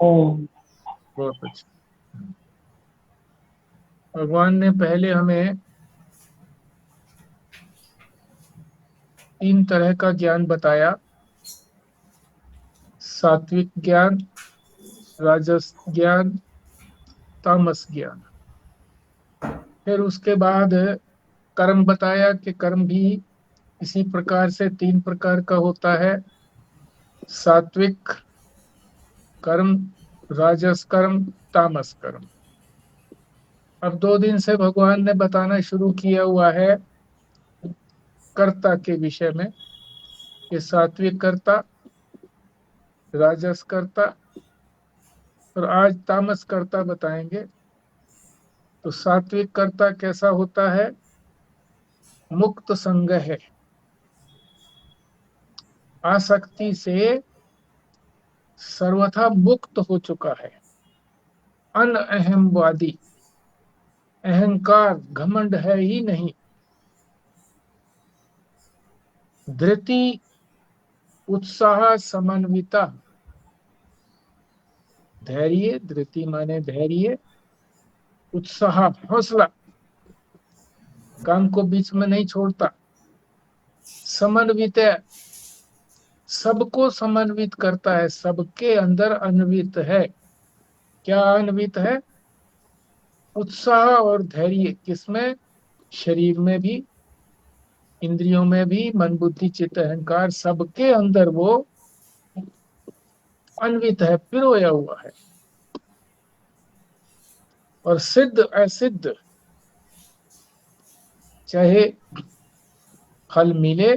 ओम। बहुत अच्छा। भगवान ने पहले हमें 3 तरह का ज्ञान बताया। सात्विक ज्ञान, राजस ज्ञान, तामस ज्ञान। फिर उसके बाद कर्म बताया कि कर्म भी इसी प्रकार से 3 प्रकार का होता है। सात्विक कर्म, राजस कर्म, तामस कर्म। अब 2 दिन से भगवान ने बताना शुरू किया हुआ है कर्ता के विषय में, कि सात्विक कर्ता, राजस कर्ता और आज तामस कर्ता बताएंगे। तो सात्विक कर्ता कैसा होता है? मुक्त संग है, आसक्ति से सर्वथा मुक्त हो चुका है। अनअहमवादी, अहंकार घमंड है ही नहीं। धृति, उत्साह, समन्विता। धैर्य, धृति माने धैर्य, उत्साह हौसला, काम को बीच में नहीं छोड़ता। समन्वित है, सबको समन्वित करता है, सबके अंदर अन्वित है। क्या अन्वित है? उत्साह और धैर्य। किसमें? शरीर में भी, इंद्रियों में भी, मन बुद्धि चित्त अहंकार सबके अंदर वो अन्वित है, पिरोया हुआ है। और सिद्ध असिद्ध, चाहे फल मिले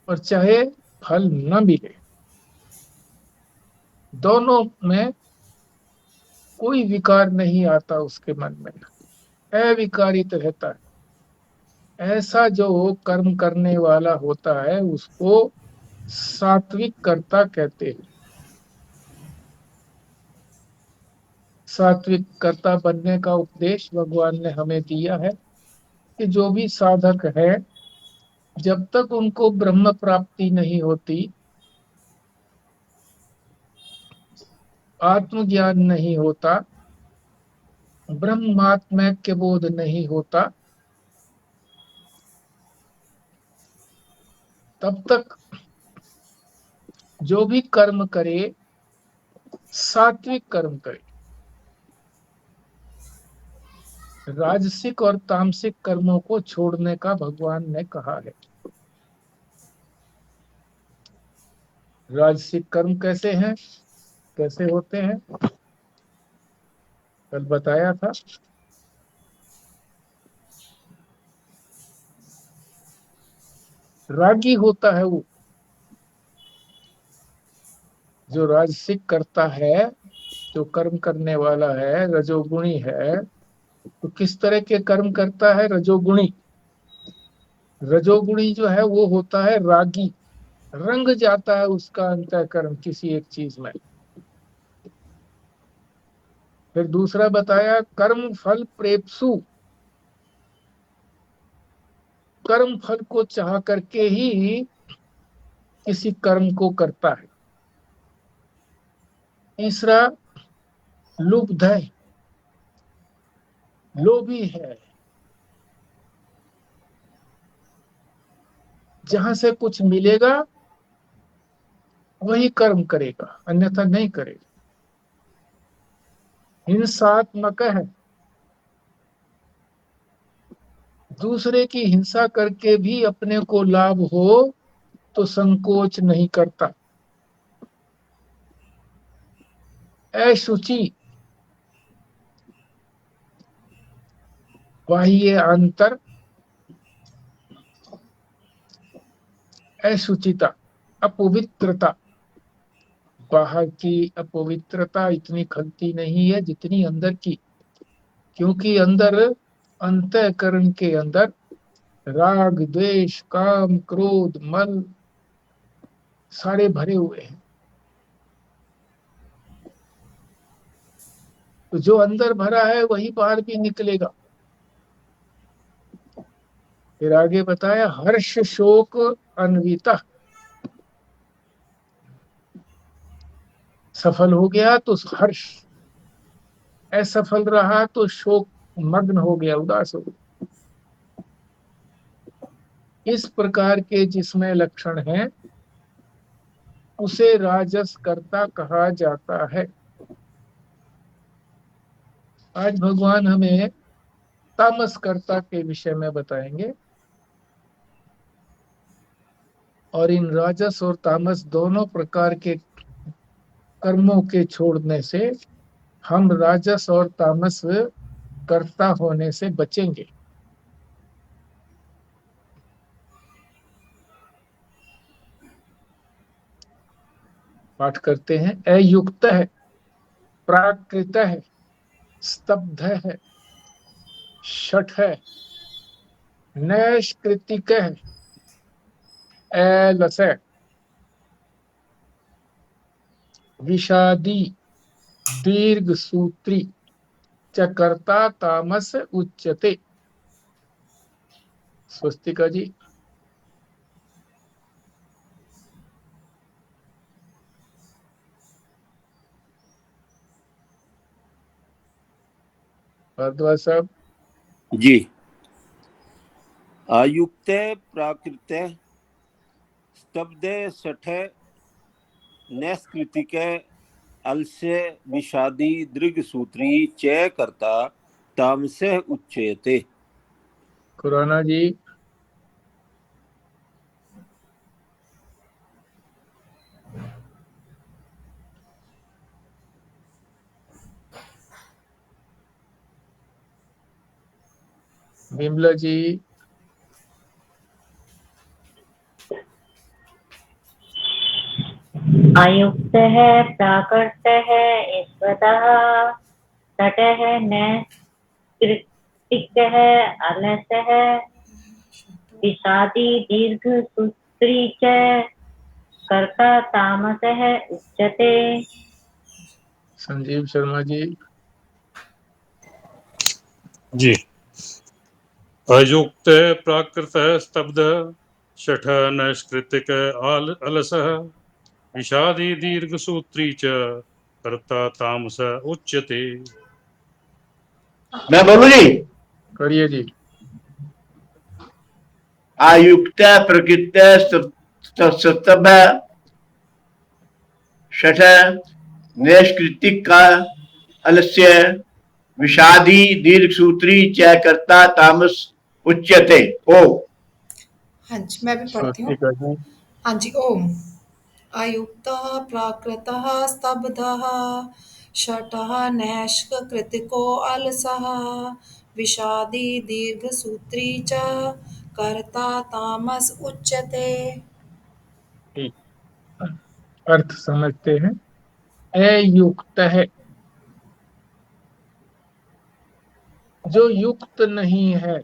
और चाहे फल न मिले, दोनों में कोई विकार नहीं आता उसके मन में, अविकारित रहता है। ऐसा जो कर्म करने वाला होता है उसको सात्विक कर्ता कहते हैं। सात्विक कर्ता बनने का उपदेश भगवान ने हमें दिया है कि जो भी साधक है, जब तक उनको ब्रह्म प्राप्ति नहीं होती, आत्मज्ञान नहीं होता, ब्रह्मात्मैक्य बोध नहीं होता, तब तक जो भी कर्म करे सात्विक कर्म करे। राजसिक और तामसिक कर्मों को छोड़ने का भगवान ने कहा है। राजसिक कर्म कैसे हैं, कैसे होते हैं? कल बताया था। रागी होता है वो, जो राजसिक करता है, जो कर्म करने वाला है, रजोगुणी है। तो किस तरह के कर्म करता है रजोगुणी? रजोगुणी जो है वो होता है रागी, रंग जाता है उसका अंतःकरण किसी एक चीज में। फिर दूसरा बताया कर्म फल प्रेप्सु, कर्म फल को चाह करके ही किसी कर्म को करता है। तीसरा लुब्ध है, लोभी है, जहां से कुछ मिलेगा वही कर्म करेगा, अन्यथा नहीं करेगा। हिंसात्मक है, दूसरे की हिंसा करके भी अपने को लाभ हो तो संकोच नहीं करता। अशुचि, बाह्य अंतर, अशुचिता, अपवित्रता। बाहर की अपवित्रता इतनी खलती नहीं है जितनी अंदर की, क्योंकि अंदर अंतःकरण के अंदर राग द्वेष काम क्रोध मल सारे भरे हुए हैं। तो जो अंदर भरा है वही बाहर भी निकलेगा। फिर आगे बताया हर्ष शोक अन्विता, सफल हो गया तो हर्ष, असफल रहा तो शोक मग्न हो गया, उदास हो गया। इस प्रकार के जिसमें लक्षण हैं उसे राजस कर्ता कहा जाता है। आज भगवान हमें तामस कर्ता के विषय में बताएंगे, और इन राजस और तामस दोनों प्रकार के कर्मों के छोड़ने से हम राजस और तामस कर्ता होने से बचेंगे। पाठ करते हैं। अयुक्त है, प्राकृत है, स्तब्ध है, शठ है, नैष्कृतिक है, अलस है, विषादी, दीर्घ सूत्री च कर्ता तामस उच्यते। स्वस्तिका जी। भारद्वाज साहब। जी। आयुक्त, प्राकृत, स्तब्ध, शठ, नैष्कृतिक, अलस्य, विषादी, दीर्घ सूत्री च कर्ता तामस उच्यते। खुराना जी। विमला जी। अयुक्त है, प्राकृत है, ईश्वरः, तट है, नैष्कृतिक है, अलस है, विषादी, दीर्घ सूत्री च कर्ता तामस है उच्यते। संजीव शर्मा जी। जी। अयुक्त, प्राकृत, स्तब्ध, शठ, नैष्कृतिक, अलसः, विषादी, दीर्घ सूत्री च कर्ता तामस उच्यते। मैं बोलूं जी? करिए जी। आयुक्त, प्रकृत, स्तब्ध, शठ, नैष्कृतिक, अलस्य, विषादी, दीर्घ सूत्री च कर्ता तामस उच्यते। ओ। हाँ जी, मैं भी पढ़ती हूँ। हाँ जी। ओम। अयुक्तः, प्राकृतः, स्तब्धः, शठः, नैष्कृतिको, अलसः, विषादी, दीर्घसूत्री च कर्ता तामस उच्यते। ठीक, अर्थ समझते हैं। अयुक्त है, जो युक्त नहीं है,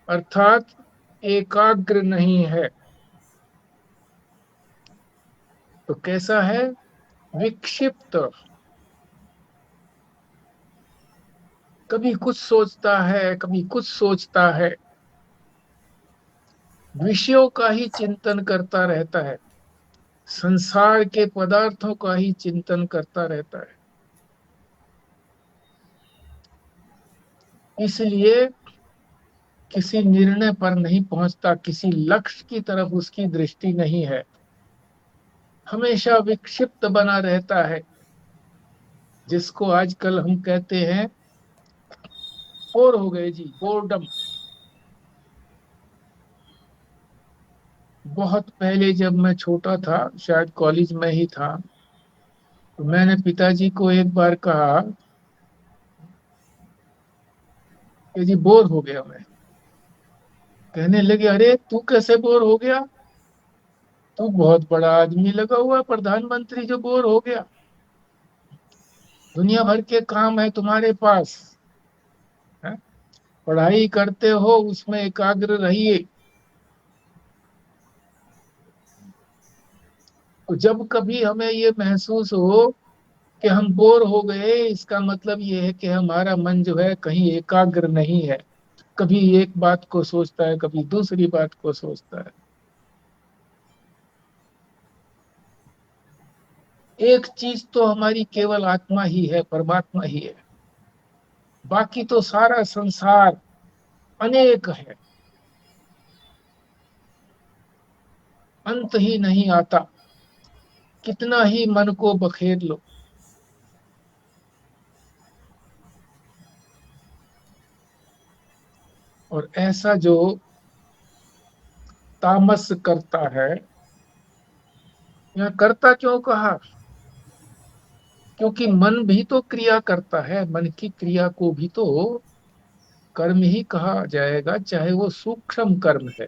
अर्थात एकाग्र नहीं है। तो कैसा है? विक्षिप्त, कभी कुछ सोचता है, कभी कुछ सोचता है, विषयों का ही चिंतन करता रहता है, संसार के पदार्थों का ही चिंतन करता रहता है। इसलिए किसी निर्णय पर नहीं पहुंचता, किसी लक्ष्य की तरफ उसकी दृष्टि नहीं है, हमेशा विक्षिप्त बना रहता है, जिसको आजकल हम कहते हैं बोर हो गए जी, बोर्डम। बहुत पहले जब मैं छोटा था, शायद कॉलेज में ही था, तो मैंने पिताजी को एक बार कहा कि जी बोर हो गया मैं। कहने लगे, अरे तू कैसे बोर हो गया? तू बहुत बड़ा आदमी लगा हुआ, प्रधानमंत्री, जो बोर हो गया? दुनिया भर के काम है तुम्हारे पास, है? पढ़ाई करते हो, उसमें एकाग्र रहिए। तो जब कभी हमें ये महसूस हो कि हम बोर हो गए, इसका मतलब ये है कि हमारा मन जो है कहीं एकाग्र नहीं है, कभी एक बात को सोचता है, कभी दूसरी बात को सोचता है। एक चीज तो हमारी केवल आत्मा ही है, परमात्मा ही है। बाकी तो सारा संसार अनेक है, अंत ही नहीं आता, कितना ही मन को बखेर लो। और ऐसा जो तामस करता है, यहाँ करता क्यों कहा? क्योंकि मन भी तो क्रिया करता है, मन की क्रिया को भी तो कर्म ही कहा जाएगा, चाहे वो सूक्ष्म कर्म है।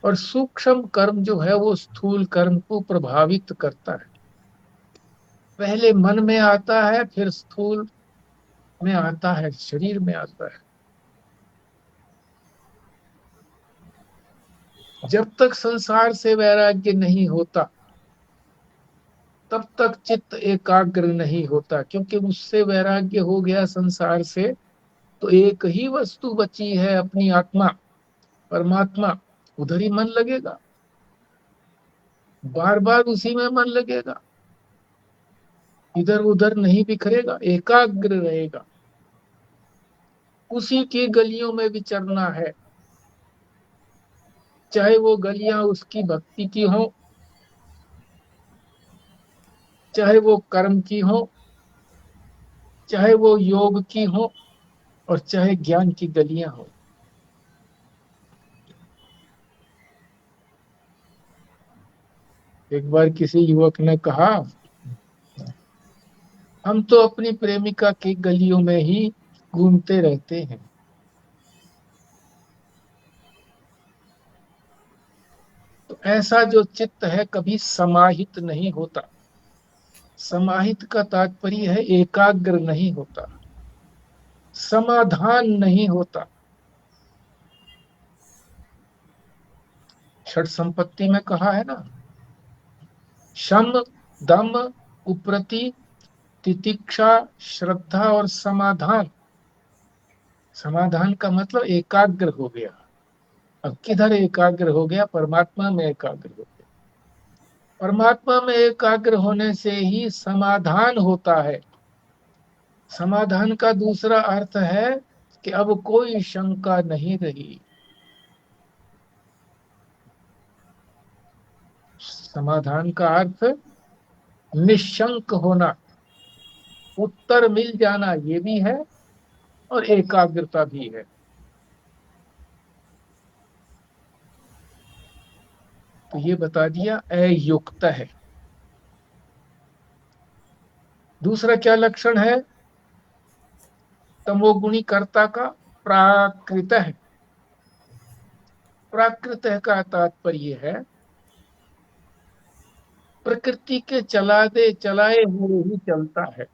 और सूक्ष्म कर्म जो है वो स्थूल कर्म को प्रभावित करता है। पहले मन में आता है, फिर स्थूल में आता है, शरीर में आता है। जब तक संसार से वैराग्य नहीं होता तब तक चित्त एकाग्र नहीं होता, क्योंकि उससे वैराग्य हो गया संसार से, तो एक ही वस्तु बची है, अपनी आत्मा, परमात्मा। उधर ही मन लगेगा, बार बार उसी में मन लगेगा, इधर उधर नहीं बिखरेगा, एकाग्र रहेगा। उसी की गलियों में विचरना है, चाहे वो गलियां उसकी भक्ति की हो, चाहे वो कर्म की हो, चाहे वो योग की हो, और चाहे ज्ञान की गलियां हो। एक बार किसी युवक ने कहा, हम तो अपनी प्रेमिका की गलियों में ही घूमते रहते हैं। तो ऐसा जो चित्त है कभी समाहित नहीं होता। समाहित का तात्पर्य है एकाग्र नहीं होता, समाधान नहीं होता। षट संपत्ति में कहा है ना, शम, दम, कुप्रति, तितिक्षा, श्रद्धा और समाधान। समाधान का मतलब एकाग्र हो गया। अब किधर एकाग्र हो गया? परमात्मा में एकाग्र हो गया। परमात्मा में एकाग्र होने से ही समाधान होता है। समाधान का दूसरा अर्थ है कि अब कोई शंका नहीं रही। समाधान का अर्थ निशंक होना, उत्तर मिल जाना, ये भी है और एकाग्रता भी है। तो ये बता दिया अयुक्त है। दूसरा क्या लक्षण है तमोगुणी कर्ता का? प्राकृत है। प्राकृत का तात्पर्य है प्रकृति के चलाए हुए ही चलता है।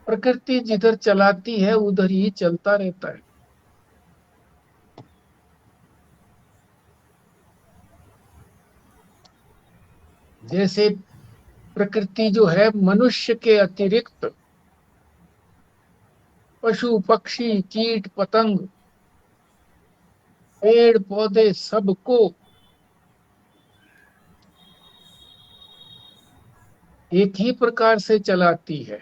प्रकृति जिधर चलाती है उधर ही चलता रहता है। जैसे प्रकृति जो है मनुष्य के अतिरिक्त पशु पक्षी कीट पतंग पेड़ पौधे सबको एक ही प्रकार से चलाती है।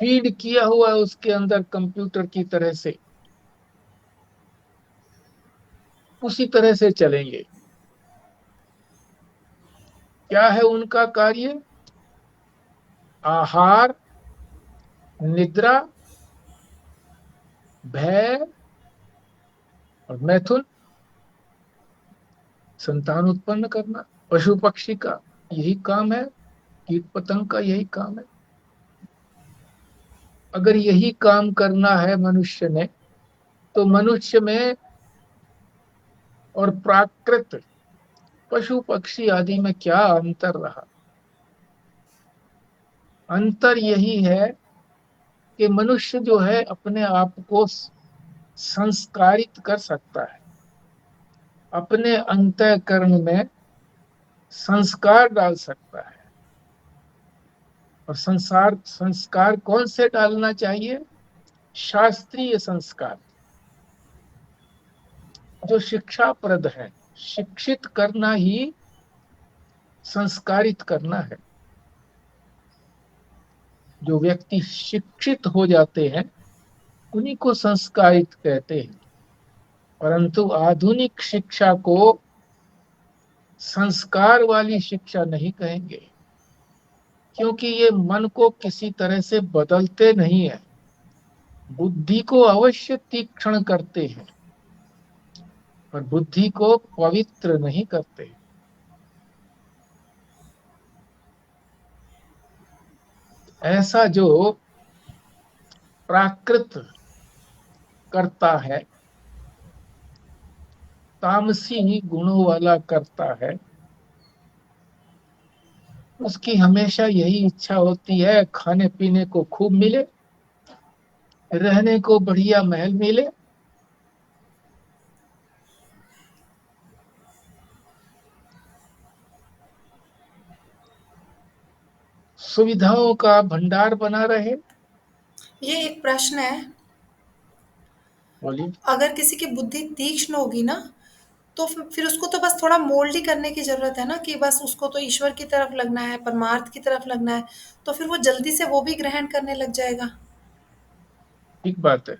फीड किया हुआ है उसके अंदर कंप्यूटर की तरह से, उसी तरह से चलेंगे। क्या है उनका कार्य? आहार, निद्रा, भय और मैथुन, संतान उत्पन्न करना। पशु पक्षी का यही काम है, कीट पतंग का यही काम है। अगर यही काम करना है मनुष्य ने, तो मनुष्य में और प्राकृत पशु पक्षी आदि में क्या अंतर रहा? अंतर यही है कि मनुष्य जो है अपने आप को संस्कारित कर सकता है, अपने अंतःकरण में संस्कार डाल सकता है। और संस्कार कौन से डालना चाहिए? शास्त्रीय संस्कार जो शिक्षाप्रद है। शिक्षित करना ही संस्कारित करना है। जो व्यक्ति शिक्षित हो जाते हैं उन्हीं को संस्कारित कहते हैं। परंतु आधुनिक शिक्षा को संस्कार वाली शिक्षा नहीं कहेंगे, क्योंकि ये मन को किसी तरह से बदलते नहीं है, बुद्धि को अवश्य तीक्ष्ण करते हैं पर बुद्धि को पवित्र नहीं करते। ऐसा जो प्राकृत करता है, तामसी गुणों वाला करता है, उसकी हमेशा यही इच्छा होती है खाने पीने को खूब मिले, रहने को बढ़िया महल मिले, सुविधाओं का भंडार बना रहे। ये एक प्रश्न है, बोलिए। अगर किसी की बुद्धि तीक्ष्ण होगी ना, तो फिर उसको तो बस थोड़ा मोल्ड ही करने की जरूरत है ना, कि बस उसको तो ईश्वर की तरफ लगना है, परमार्थ की तरफ लगना है, तो फिर वो जल्दी से वो भी ग्रहण करने लग जाएगा। ठीक बात है।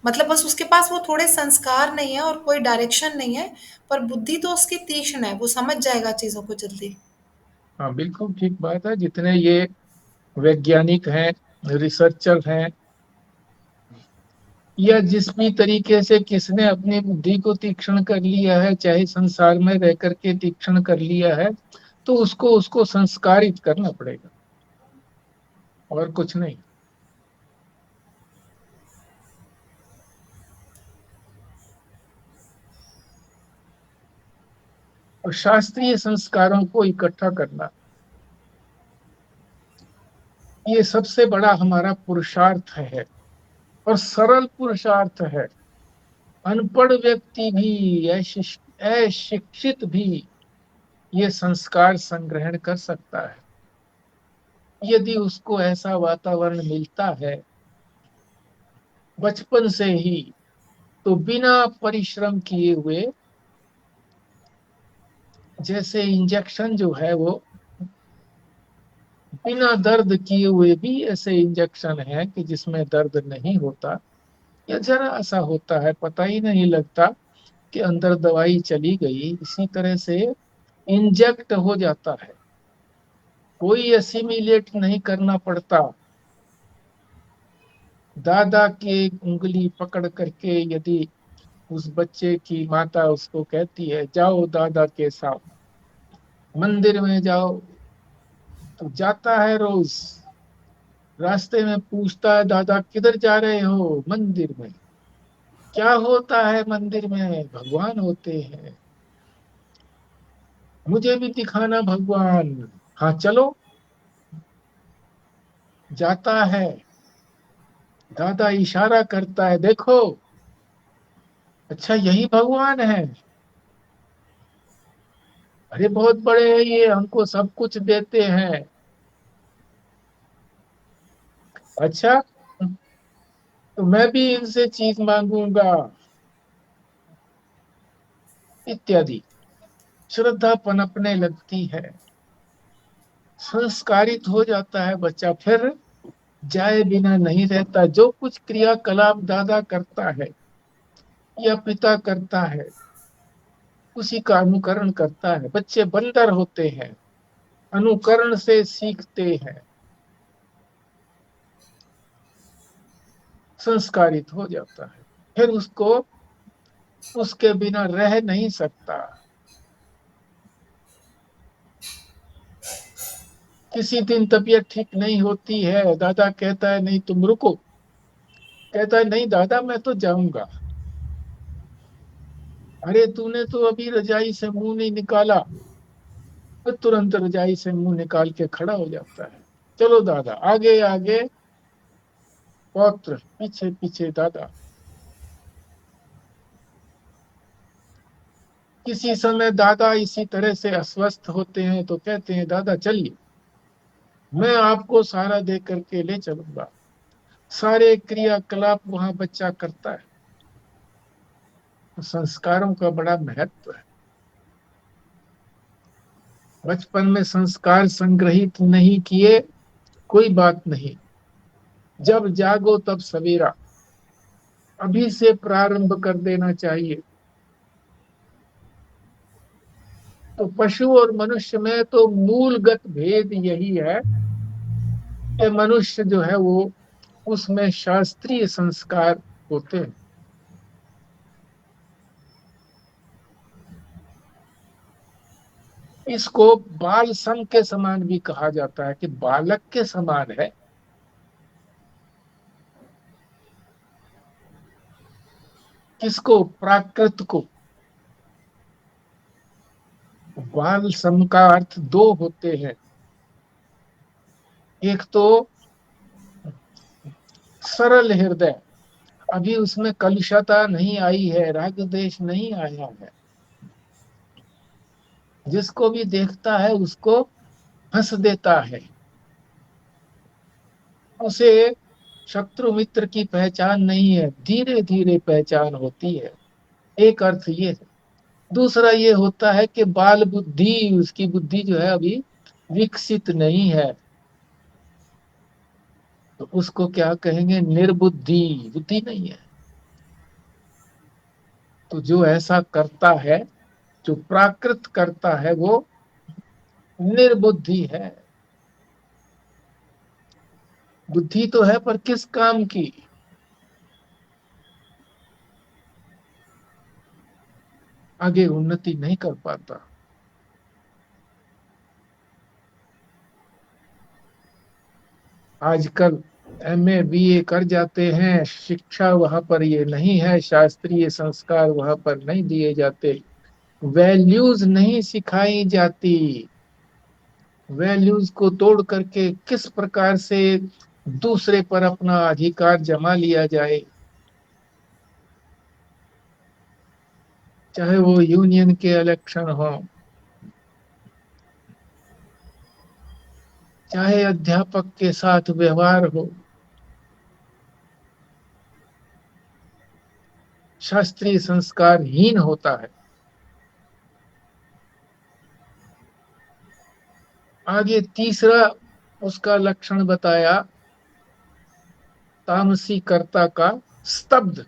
मतलब बस उसके पास वो थोड़े संस्कार नहीं है और कोई डायरेक्शन नहीं है, पर बुद्धि तो उसकी तीक्ष्ण है, वो समझ जाएगा चीजों को जल्दी। हाँ, बिल्कुल ठीक बात है। जितने ये वैज्ञानिक हैं, रिसर्चर हैं, या जिस भी तरीके से किसने अपनी बुद्धि को तीक्ष्ण कर लिया है, चाहे संसार में रह करके तीक्ष्ण कर लिया है, तो उसको उसको संस्कारित करना पड़ेगा और कुछ नहीं। और शास्त्रीय संस्कारों को इकट्ठा करना, ये सबसे बड़ा हमारा पुरुषार्थ है और सरल पुरुषार्थ है। अनपढ़ व्यक्ति भी, अशिक्षित भी ये संस्कार संग्रहण कर सकता है, यदि उसको ऐसा वातावरण मिलता है बचपन से ही, तो बिना परिश्रम किए हुए, जैसे इंजेक्शन जो है वो बिना दर्द किए हुए भी ऐसे इंजेक्शन है कि जिसमें दर्द नहीं होता या जरा सा होता है, पता ही नहीं लगता कि अंदर दवाई चली गई। इसी तरह से इंजेक्ट हो जाता है, कोई असिमिलेट नहीं करना पड़ता। दादा की उंगली पकड़ करके यदि उस बच्चे की माता उसको कहती है जाओ दादा के साथ मंदिर में जाओ, तो जाता है रोज। रास्ते में पूछता है दादा किधर जा रहे हो? मंदिर में। क्या होता है मंदिर में? भगवान होते हैं, मुझे भी दिखाना भगवान। हाँ चलो, जाता है। दादा इशारा करता है देखो, अच्छा यही भगवान है? अरे बहुत बड़े हैं ये, हमको सब कुछ देते हैं। अच्छा, तो मैं भी इनसे चीज मांगूंगा, इत्यादि। श्रद्धा पनपने लगती है, संस्कारित हो जाता है बच्चा, फिर जाए बिना नहीं रहता। जो कुछ क्रियाकलाप दादा करता है या पिता करता है उसी का अनुकरण करता है। बच्चे बंदर होते हैं, अनुकरण से सीखते हैं, संस्कारित हो जाता है, फिर उसको उसके बिना रह नहीं सकता। किसी दिन तबीयत ठीक नहीं होती है, दादा कहता है नहीं तुम रुको, कहता है नहीं दादा मैं तो जाऊंगा। अरे तूने तो अभी रजाई से मुंह नहीं निकाला। तो तुरंत रजाई से मुंह निकाल के खड़ा हो जाता है, चलो दादा आगे आगे, पौत्र पीछे पीछे दादा। किसी समय दादा इसी तरह से अस्वस्थ होते हैं तो कहते हैं दादा चलिए मैं आपको सारा दे करके ले चलूंगा। सारे क्रियाकलाप वहां बच्चा करता है। तो संस्कारों का बड़ा महत्व है। बचपन में संस्कार संग्रहित नहीं किए कोई बात नहीं, जब जागो तब सवेरा, अभी से प्रारंभ कर देना चाहिए। तो पशु और मनुष्य में तो मूलगत भेद यही है कि मनुष्य जो है वो उसमें शास्त्रीय संस्कार होते हैं। इसको बाल सम के समान भी कहा जाता है कि बालक के समान है। किसको? प्राकृत को। बाल सम का अर्थ दो होते हैं, एक तो सरल हृदय, अभी उसमें कलुषता नहीं आई है, राग द्वेष नहीं आया है, जिसको भी देखता है उसको हंस देता है, उसे शत्रु मित्र की पहचान नहीं है, धीरे धीरे पहचान होती है। एक अर्थ ये है। दूसरा ये होता है कि बाल बुद्धि, उसकी बुद्धि जो है अभी विकसित नहीं है, तो उसको क्या कहेंगे? निर्बुद्धि, बुद्धि नहीं है। तो जो ऐसा करता है, जो प्राकृत करता है, वो निर्बुद्धि है। बुद्धि तो है पर किस काम की? आगे उन्नति नहीं कर पाता। आजकल एमए बीए कर जाते हैं, शिक्षा वहां पर ये नहीं है, शास्त्रीय संस्कार वहां पर नहीं दिए जाते, वैल्यूज नहीं सिखाई जाती। वैल्यूज को तोड़ करके किस प्रकार से दूसरे पर अपना अधिकार जमा लिया जाए, चाहे वो यूनियन के इलेक्शन हो, चाहे अध्यापक के साथ व्यवहार हो, शास्त्रीय संस्कारहीन होता है। आगे तीसरा उसका लक्षण बताया, तामसी कर्ता का स्तब्ध।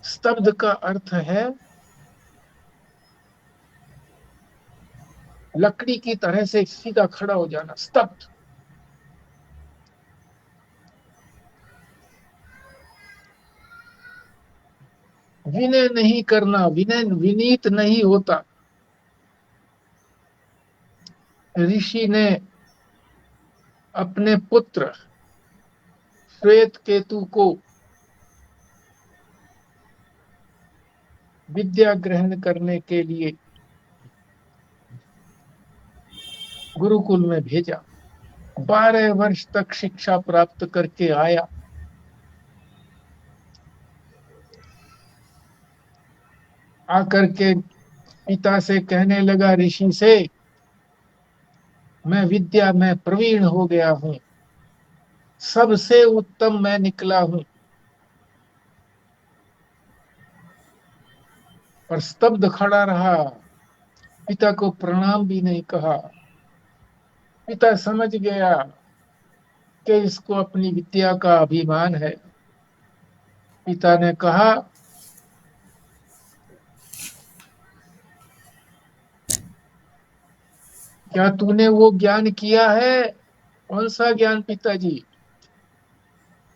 स्तब्ध का अर्थ है लकड़ी की तरह से सीधा खड़ा हो जाना, स्तब्ध। विनय नहीं करना, विनय विनीत नहीं होता। ऋषि ने अपने पुत्र श्वेत केतु को विद्या ग्रहण करने के लिए गुरुकुल में भेजा। 12 वर्ष तक शिक्षा प्राप्त करके आया। आकर के पिता से कहने लगा, ऋषि से, मैं विद्या में प्रवीण हो गया हूं, सबसे उत्तम मैं निकला हूं। और स्तब्ध खड़ा रहा, पिता को प्रणाम भी नहीं कहा। पिता समझ गया कि इसको अपनी विद्या का अभिमान है। पिता ने कहा, क्या तूने वो ज्ञान किया है? कौन सा ज्ञान पिताजी?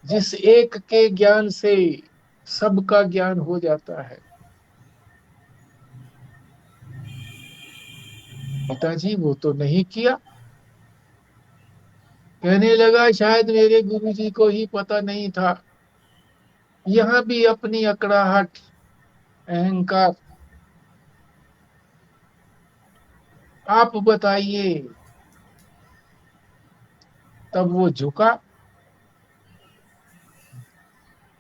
जिस एक के ज्ञान से सबका ज्ञान हो जाता है। पिताजी वो तो नहीं किया। कहने लगा, शायद मेरे गुरुजी को ही पता नहीं था। यहां भी अपनी अकड़ाहट, अहंकार। आप बताइए। तब वो झुका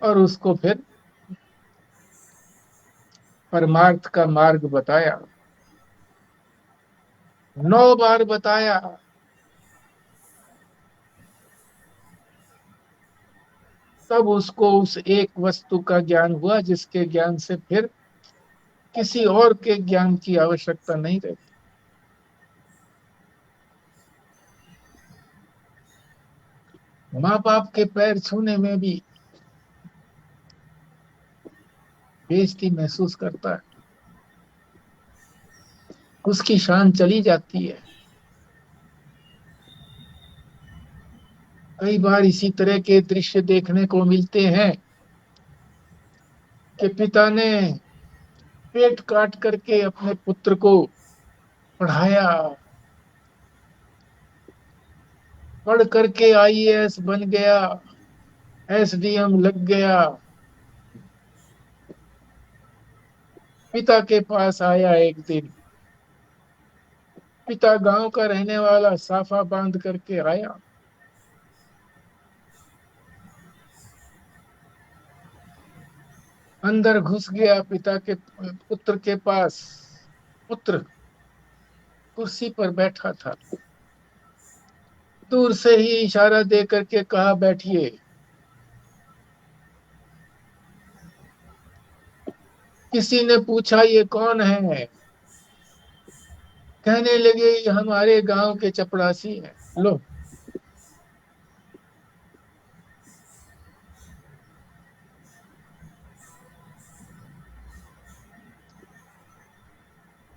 और उसको फिर परमार्थ का मार्ग बताया। 9 बार बताया। तब उसको उस एक वस्तु का ज्ञान हुआ जिसके ज्ञान से फिर किसी और के ज्ञान की आवश्यकता नहीं रहती। माँ बाप के पैर छूने में भी बेइज्जती महसूस करता है, उसकी शान चली जाती है। कई बार इसी तरह के दृश्य देखने को मिलते हैं कि पिता ने पेट काट करके अपने पुत्र को पढ़ाया, पढ़ करके आईएएस बन गया, एसडीएम लग गया। पिता के पास आया एक दिन, पिता गांव का रहने वाला, साफा बांध करके आया। अंदर घुस गया पिता के पुत्र के पास। पुत्र कुर्सी पर बैठा था, दूर से ही इशारा दे करके कहा बैठिए। किसी ने पूछा ये कौन है? कहने लगे ये हमारे गांव के चपरासी हैं। लो,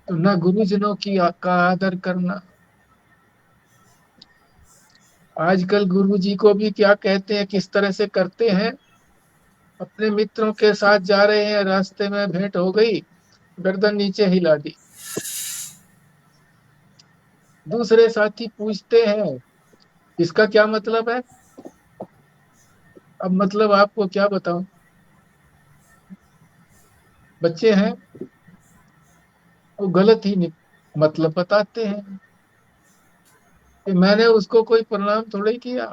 तो न गुरुजनों का आदर करना। आजकल गुरुजी को भी क्या कहते हैं, किस तरह से करते हैं। अपने मित्रों के साथ जा रहे हैं, रास्ते में भेंट हो गई, गर्दन नीचे हिला दी। दूसरे साथी पूछते हैं इसका क्या मतलब है? अब मतलब आपको क्या बताऊं, बच्चे हैं वो गलत ही मतलब बताते हैं कि मैंने उसको कोई प्रणाम थोड़ी किया।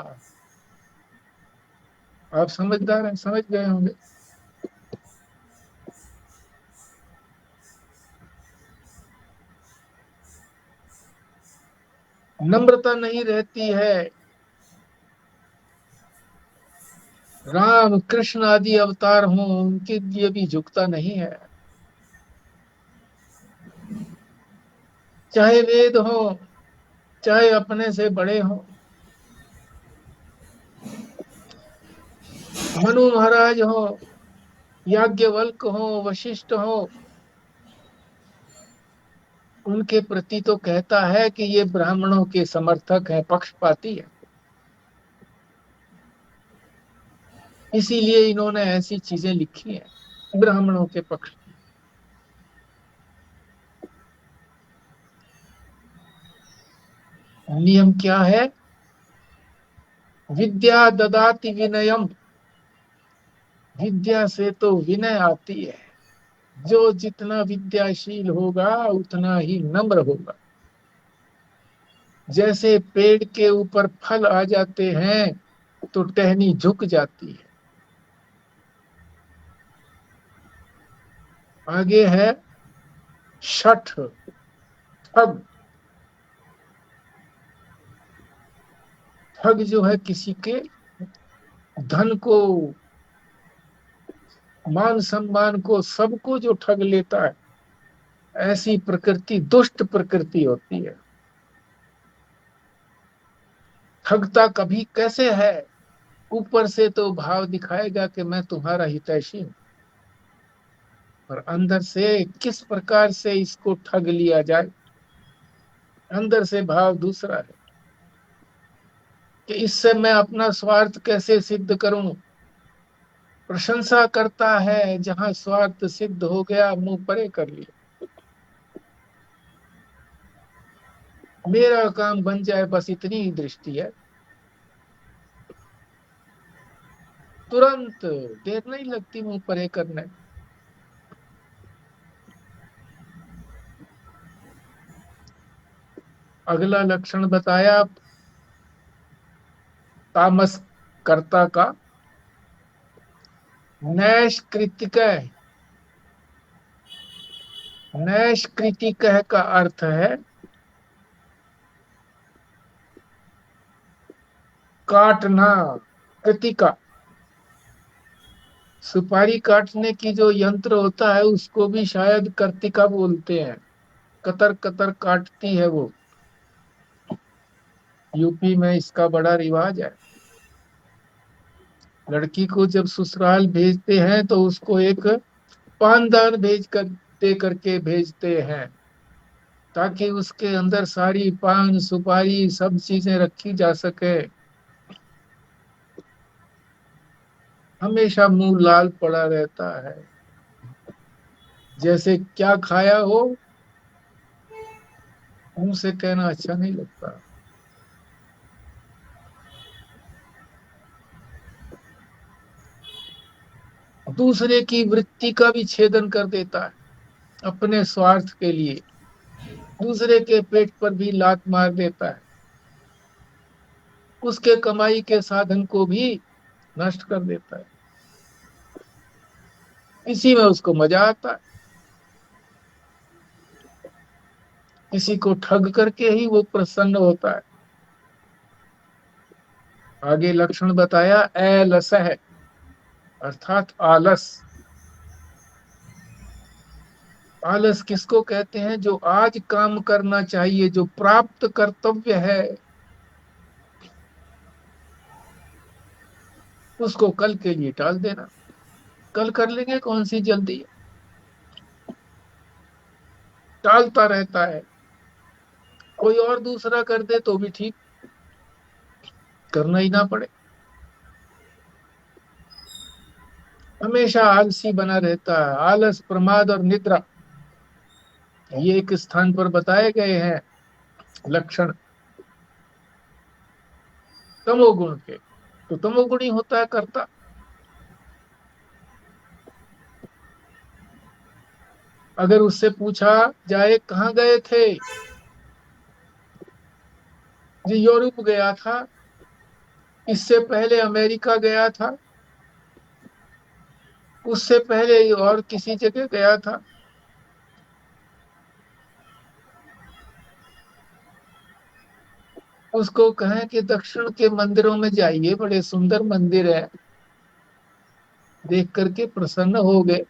आप समझदार हैं, समझ गए होंगे। नम्रता नहीं रहती है। राम कृष्ण आदि अवतार हों, उनके लिए भी झुकता नहीं है। चाहे वेद हो, चाहे अपने से बड़े हो। मनु महाराज हो, याज्ञवल्क हो, वशिष्ठ हो, उनके प्रति तो कहता है कि ये ब्राह्मणों के समर्थक हैं, पक्षपाती है। इसीलिए इन्होंने ऐसी चीजें लिखी हैं ब्राह्मणों के पक्ष। नियम क्या है? विद्या ददाति विनयम। विद्या से तो विनय आती है। जो जितना विद्याशील होगा उतना ही नम्र होगा। जैसे पेड़ के ऊपर फल आ जाते हैं तो टहनी झुक जाती है। आगे है शठ, ठग। ठग जो है किसी के धन को, मान सम्मान को, सबको जो ठग लेता है, ऐसी प्रकृति दुष्ट प्रकृति होती है। ठगता कभी कैसे है? ऊपर से तो भाव दिखाएगा कि मैं तुम्हारा हितैषी हूं, पर अंदर से किस प्रकार से इसको ठग लिया जाए, अंदर से भाव दूसरा है कि इससे मैं अपना स्वार्थ कैसे सिद्ध करूं। प्रशंसा करता है, जहां स्वार्थ सिद्ध हो गया मुंह परे कर लिया। मेरा काम बन जाए, बस इतनी ही दृष्टि है। तुरंत देर नहीं लगती मुंह परे करने। अगला लक्षण बताया तामस कर्ता का, नैष्कृतिक। नैष्कृतिक का अर्थ है काटना, कृतिका। सुपारी काटने की जो यंत्र होता है उसको भी शायद कर्तिका बोलते हैं। कतर कतर काटती है वो। यूपी में इसका बड़ा रिवाज है। लड़की को जब ससुराल भेजते हैं तो उसको एक पानदान भेज कर दे करके भेजते हैं, ताकि उसके अंदर सारी पान सुपारी सब चीजें रखी जा सके। हमेशा मुंह लाल पड़ा रहता है, जैसे क्या खाया हो, मुंह से कहना अच्छा नहीं लगता। दूसरे की वृत्ति का भी छेदन कर देता है अपने स्वार्थ के लिए। दूसरे के पेट पर भी लात मार देता है, उसके कमाई के साधन को भी नष्ट कर देता है। इसी में उसको मजा आता है। किसी को ठग करके ही वो प्रसन्न होता है। आगे लक्षण बताया एलसह, अर्थात आलस। आलस किसको कहते हैं? जो आज काम करना चाहिए, जो प्राप्त कर्तव्य है, उसको कल के लिए टाल देना। कल कर लेंगे, कौन सी जल्दी है। टालता रहता है। कोई और दूसरा कर दे तो भी ठीक, करना ही ना पड़े। हमेशा आलसी बना रहता है। आलस, प्रमाद और निद्रा, ये एक स्थान पर बताए गए हैं लक्षण तमोगुण के। तो तमोगुणी होता है कर्ता। अगर उससे पूछा जाए कहाँ गए थे, जी यूरोप गया था, इससे पहले अमेरिका गया था, उससे पहले और किसी जगह गया था, उसको कहें कि दक्षिण के मंदिरों में जाइए, बड़े सुंदर मंदिर है, देख करके प्रसन्न हो गए,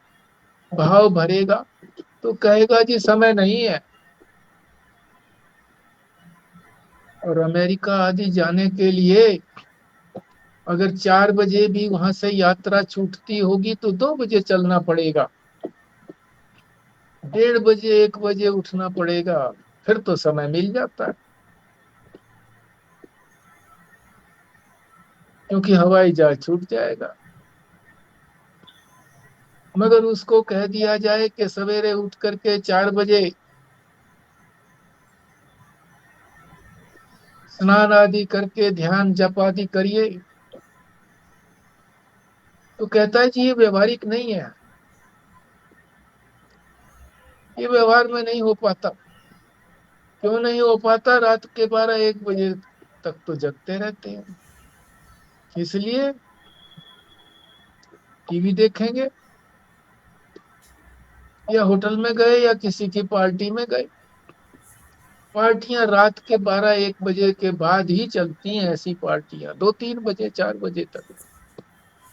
भाव भरेगा, तो कहेगा जी समय नहीं है। और अमेरिका आदि जाने के लिए अगर 4 बजे भी वहां से यात्रा छूटती होगी तो 2 बजे चलना पड़ेगा, 1:30 बजे 1 बजे उठना पड़ेगा, फिर तो समय मिल जाता है, क्योंकि हवाई जहाज छूट जाएगा। मगर उसको कह दिया जाए कि सवेरे उठ करके 4 बजे स्नान आदि करके ध्यान जप आदि करिए, तो कहता है जी ये व्यवहारिक नहीं है, ये व्यवहार में नहीं हो पाता। क्यों नहीं हो पाता? रात के 12-1 बजे तक तो जगते रहते हैं, इसलिए टीवी देखेंगे या होटल में गए या किसी की पार्टी में गए। पार्टियां रात के 12-1 बजे के बाद ही चलती हैं, ऐसी पार्टियां 2-3 बजे 4 बजे तक।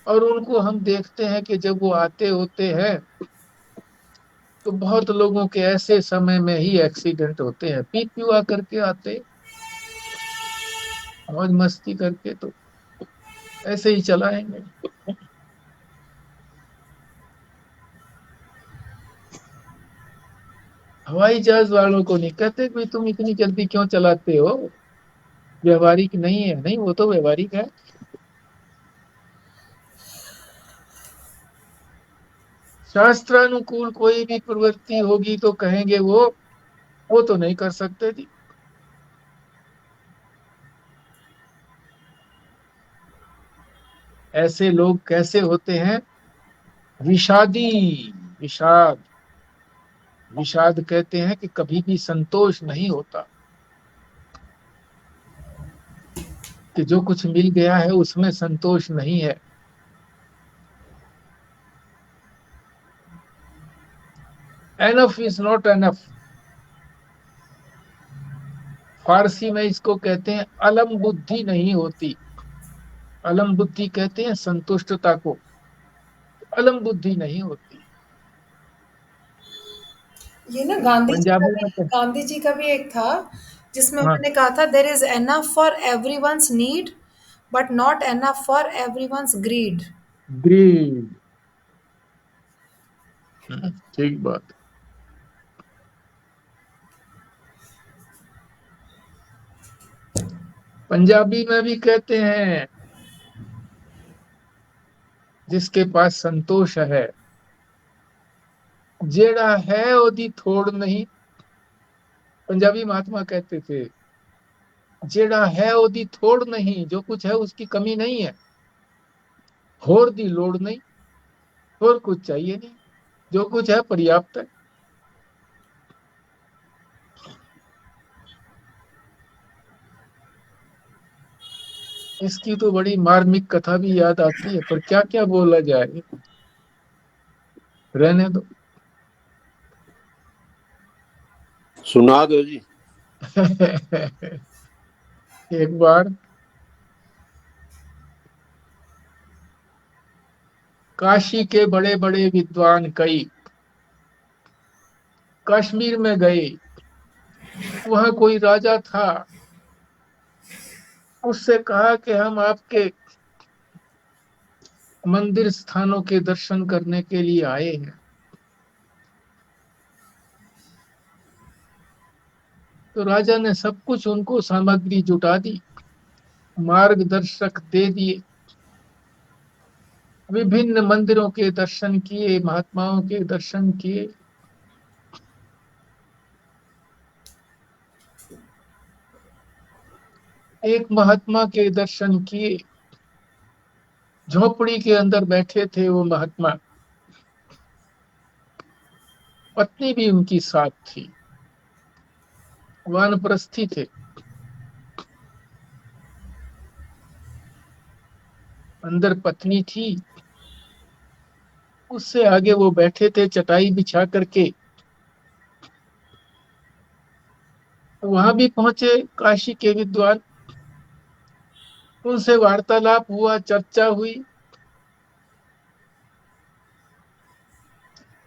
और उनको हम देखते हैं कि जब वो आते होते हैं तो बहुत लोगों के ऐसे समय में ही एक्सीडेंट होते हैं, पी पीवा करके आते, मौज मस्ती करके, तो ऐसे ही चलाएंगे। हवाई जहाज वालों को नहीं कहते कि तुम इतनी जल्दी क्यों चलाते हो, व्यवहारिक नहीं है। नहीं, वो तो व्यवहारिक है। शास्त्रानुकूल कोई भी प्रवृत्ति होगी तो कहेंगे वो तो नहीं कर सकते जी। ऐसे लोग कैसे होते हैं? विषादी। विषाद, विषाद कहते हैं कि कभी भी संतोष नहीं होता, कि जो कुछ मिल गया है उसमें संतोष नहीं है। Enough is not enough. फारसी में इसको कहते हैं अलम बुद्धि नहीं होती। अलम बुद्धि कहते हैं संतुष्टता को। अलम बुद्धि नहीं होती। ये ना पंजाबी में तो गांधी जी का भी एक था जिसमें हाँ, उन्होंने कहा था there is enough for everyone's need but not enough for everyone's greed. Greed, ठीक बात। पंजाबी में भी कहते हैं जिसके पास संतोष है, जेड़ा है ओदी थोड़ नहीं। पंजाबी महात्मा कहते थे जेड़ा है ओदी थोड़ नहीं, जो कुछ है उसकी कमी नहीं है, होर दी लोड़ नहीं, और कुछ चाहिए नहीं, जो कुछ है पर्याप्त है। इसकी तो बड़ी मार्मिक कथा भी याद आती है, पर क्या क्या बोला जाए, रहने दो। सुना दो जी। एक बार काशी के बड़े बड़े विद्वान कई कश्मीर में गए। वहां कोई राजा था, उससे कहा कि हम आपके मंदिर स्थानों के दर्शन करने के लिए आए हैं। तो राजा ने सब कुछ उनको सामग्री जुटा दी, मार्गदर्शक दे दिए, विभिन्न मंदिरों के दर्शन किए, महात्माओं के दर्शन किए। एक महात्मा के दर्शन किए, झोपड़ी के अंदर बैठे थे वो महात्मा, पत्नी भी उनकी साथ थी, वानप्रस्थी थे। अंदर पत्नी थी, उससे आगे वो बैठे थे चटाई बिछा करके। वहां भी पहुंचे काशी के विद्वान, उनसे वार्तालाप हुआ, चर्चा हुई,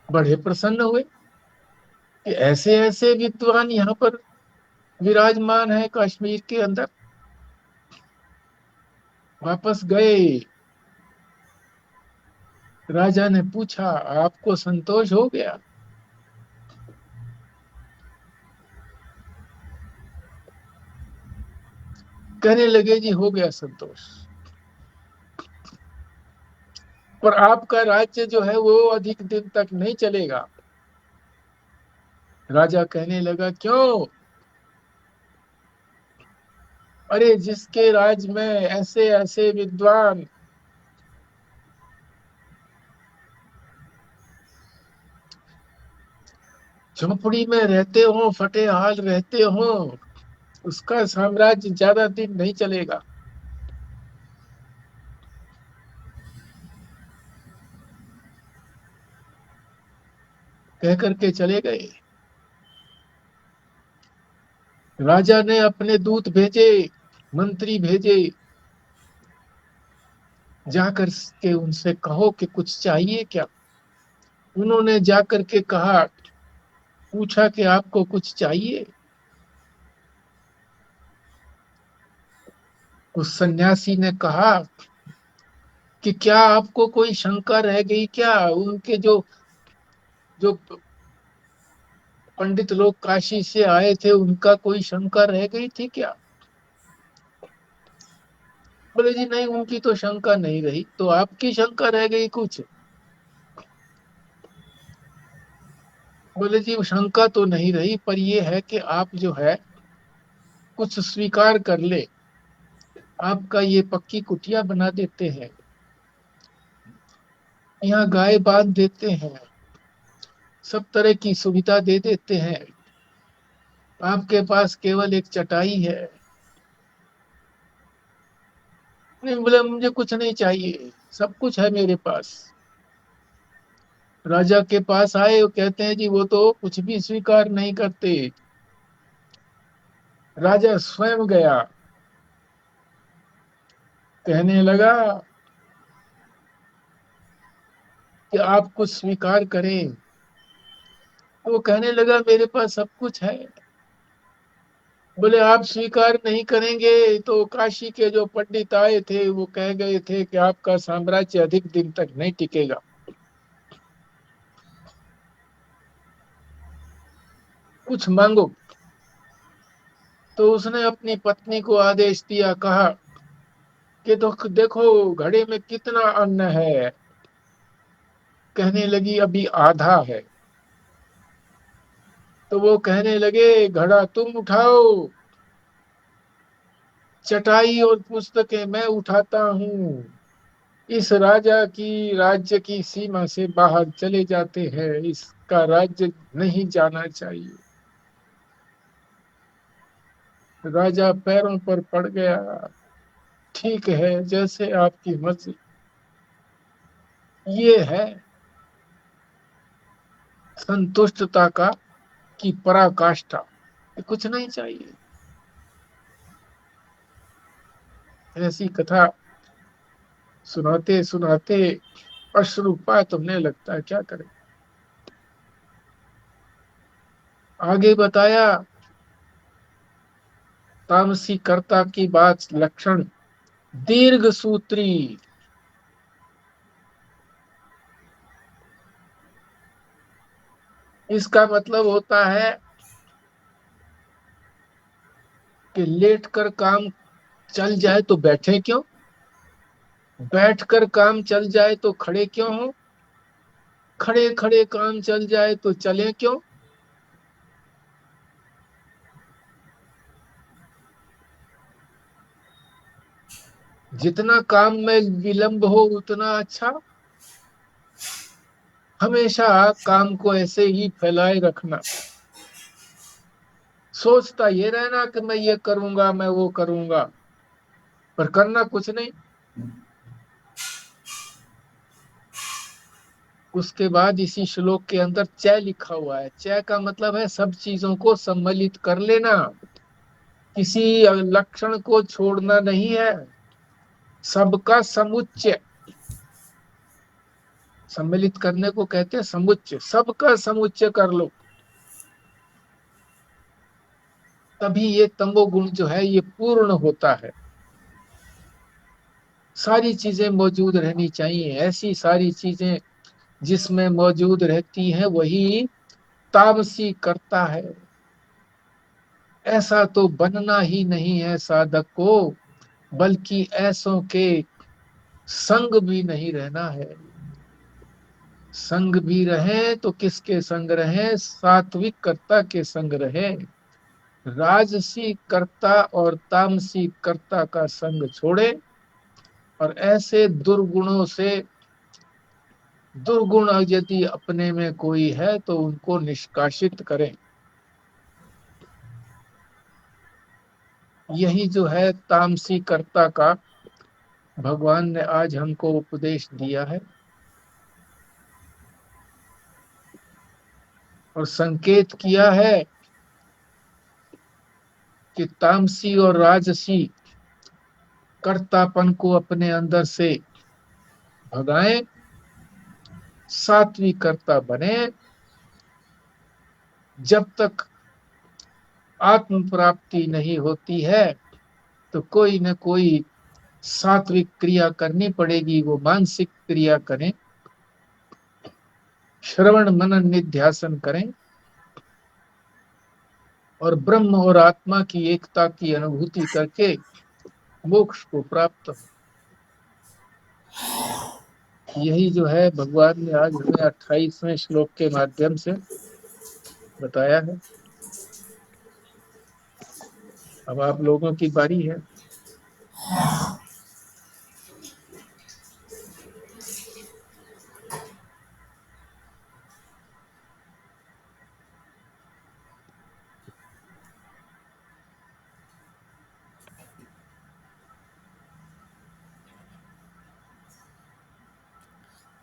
बड़े प्रसन्न हुए कि ऐसे ऐसे विद्वान यहाँ पर विराजमान है कश्मीर के अंदर। वापस गए, राजा ने पूछा आपको संतोष हो गया? कहने लगे जी हो गया संतोष, पर आपका राज्य जो है वो अधिक दिन तक नहीं चलेगा। राजा कहने लगा क्यों? अरे जिसके राज में ऐसे ऐसे विद्वान झोपड़ी में रहते हो, फटे हाल रहते हो, उसका साम्राज्य ज्यादा दिन नहीं चलेगा। कह करके चले गए। राजा ने अपने दूत भेजे, मंत्री भेजे, जाकर के उनसे कहो कि कुछ चाहिए क्या। उन्होंने जाकर के कहा, पूछा कि आपको कुछ चाहिए? उस सन्यासी ने कहा कि क्या आपको कोई शंका रह गई क्या? उनके जो जो पंडित लोग काशी से आए थे, उनका कोई शंका रह गई थी क्या? बोले जी नहीं, उनकी तो शंका नहीं रही, तो आपकी शंका रह गई कुछ? बोले जी शंका तो नहीं रही, पर यह है कि आप जो है कुछ स्वीकार कर ले, आपका ये पक्की कुटिया बना देते हैं, यहाँ गाय बांध देते हैं, सब तरह की सुविधा दे देते हैं, आपके पास केवल एक चटाई है। नहीं, बोले मुझे कुछ नहीं चाहिए, सब कुछ है मेरे पास। राजा के पास आए, वो कहते हैं जी वो तो कुछ भी स्वीकार नहीं करते। राजा स्वयं गया, कहने लगा कि आप कुछ स्वीकार करें। तो वो कहने लगा मेरे पास सब कुछ है। बोले आप स्वीकार नहीं करेंगे तो काशी के जो पंडित आए थे वो कह गए थे कि आपका साम्राज्य अधिक दिन तक नहीं टिकेगा। कुछ मांगो। तो उसने अपनी पत्नी को आदेश दिया, कहा कि तो देखो घड़े में कितना अन्न है। कहने लगी अभी आधा है। तो वो कहने लगे घड़ा तुम उठाओ, चटाई और पुस्तकें मैं उठाता हूँ। इस राजा की राज्य की सीमा से बाहर चले जाते हैं, इसका राज्य नहीं जाना चाहिए। राजा पैरों पर पड़ गया। ठीक है, जैसे आपकी मर्जी। ये है संतुष्टता का की पराकाष्ठा। कुछ नहीं चाहिए। ऐसी कथा सुनाते सुनाते अश्रुपात होने लगता है, क्या करें। आगे बताया तामसी कर्ता की बात, लक्षण दीर्घ सूत्री। इसका मतलब होता है कि लेट कर काम चल जाए तो बैठे क्यों, बैठकर काम चल जाए तो खड़े क्यों हो, खड़े खड़े काम चल जाए तो चले क्यों। जितना काम में विलंब हो उतना अच्छा। हमेशा काम को ऐसे ही फैलाए रखना, सोचता ये रहना कि मैं ये करूंगा, मैं वो करूंगा, पर करना कुछ नहीं। उसके बाद इसी श्लोक के अंदर चय लिखा हुआ है। चय का मतलब है सब चीजों को सम्मिलित कर लेना, किसी लक्षण को छोड़ना नहीं है, सबका समुच्चय। सम्मिलित करने को कहते हैं समुच्चय, सबका समुच्चय कर लो। तभी ये तमोगुण जो है ये पूर्ण होता है। सारी चीजें मौजूद रहनी चाहिए। ऐसी सारी चीजें जिसमें मौजूद रहती हैं वही तामसी करता है। ऐसा तो बनना ही नहीं है साधक को, बल्कि ऐसों के संग भी नहीं रहना है। संग भी रहे तो किसके संग रहे, सात्विक कर्ता के संग रहे। राजसी कर्ता और तामसी कर्ता का संग छोड़े और ऐसे दुर्गुणों से, दुर्गुण यदि अपने में कोई है तो उनको निष्कासित करें। यही जो है तामसी कर्ता का भगवान ने आज हमको उपदेश दिया है और संकेत किया है कि तामसी और राजसी कर्तापन को अपने अंदर से भगाएं, सात्विक कर्ता बने। जब तक आत्म प्राप्ति नहीं होती है तो कोई न कोई सात्विक क्रिया करनी पड़ेगी। वो मानसिक क्रिया करें, श्रवण मनन निध्यासन करें और ब्रह्म और आत्मा की एकता की अनुभूति करके मोक्ष को प्राप्त हो। यही जो है भगवान ने आज हमें 28वें श्लोक के माध्यम से बताया है। अब आप लोगों की बारी है।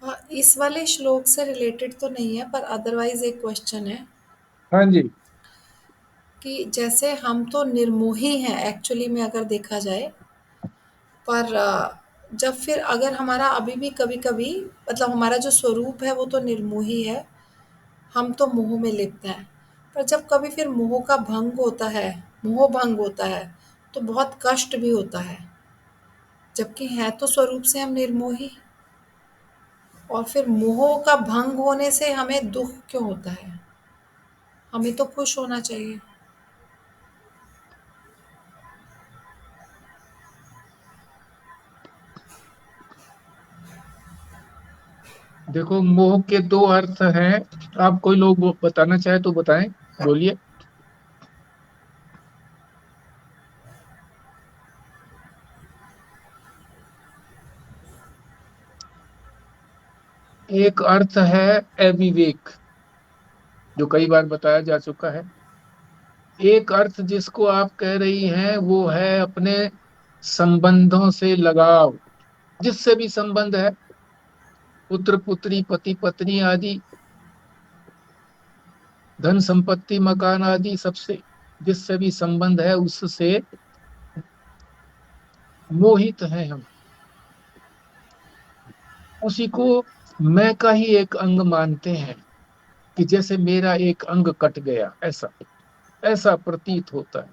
हाँ, इस वाले श्लोक से रिलेटेड तो नहीं है पर अदरवाइज एक क्वेश्चन है हाँ जी। कि जैसे हम तो निर्मोही हैं एक्चुअली में अगर देखा जाए, पर जब फिर अगर हमारा अभी भी कभी-कभी मतलब हमारा जो स्वरूप है वो तो निर्मोही है, हम तो मोह में लिप्त हैं। पर जब कभी फिर मोह भंग होता है, तो बहुत कष्ट भी होता है। जबकि हैं तो स्वरूप से हम निर्मोही और फिर मोह का भंग होने से हमें दुःख क्यों होता है? हमें तो खुश होना चाहिए। देखो, मोह के दो अर्थ हैं। आप कोई लोग बताना चाहे तो बताएं, बोलिए। एक अर्थ है अविवेक, जो कई बार बताया जा चुका है। एक अर्थ जिसको आप कह रही हैं वो है अपने संबंधों से लगाव, जिससे भी संबंध है, पुत्र पुत्री पति पत्नी आदि, धन संपत्ति मकान आदि, सबसे जिससे भी संबंध है उससे मोहित हैं हम। उसी को मैं का ही एक अंग मानते हैं कि जैसे मेरा एक अंग कट गया, ऐसा ऐसा प्रतीत होता है।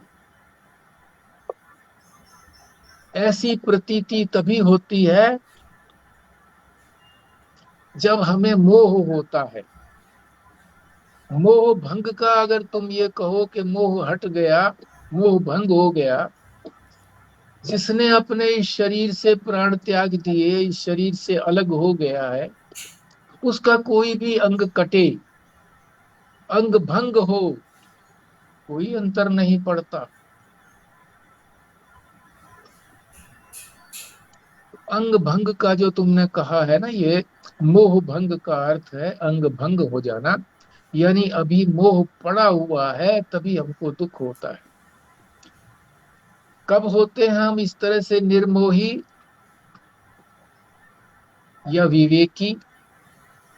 ऐसी प्रतीति तभी होती है जब हमें मोह होता है। मोह भंग का अगर तुम ये कहो कि मोह हट गया, मोह भंग हो गया, जिसने अपने इस शरीर से प्राण त्याग दिए, इस शरीर से अलग हो गया है, उसका कोई भी अंग कटे, अंग भंग हो, कोई अंतर नहीं पड़ता। अंग भंग का जो तुमने कहा है ना, ये मोह भंग का अर्थ है अंग भंग हो जाना, यानी अभी मोह पड़ा हुआ है तभी हमको दुख होता है। कब होते हैं हम इस तरह से निर्मोही या विवेकी?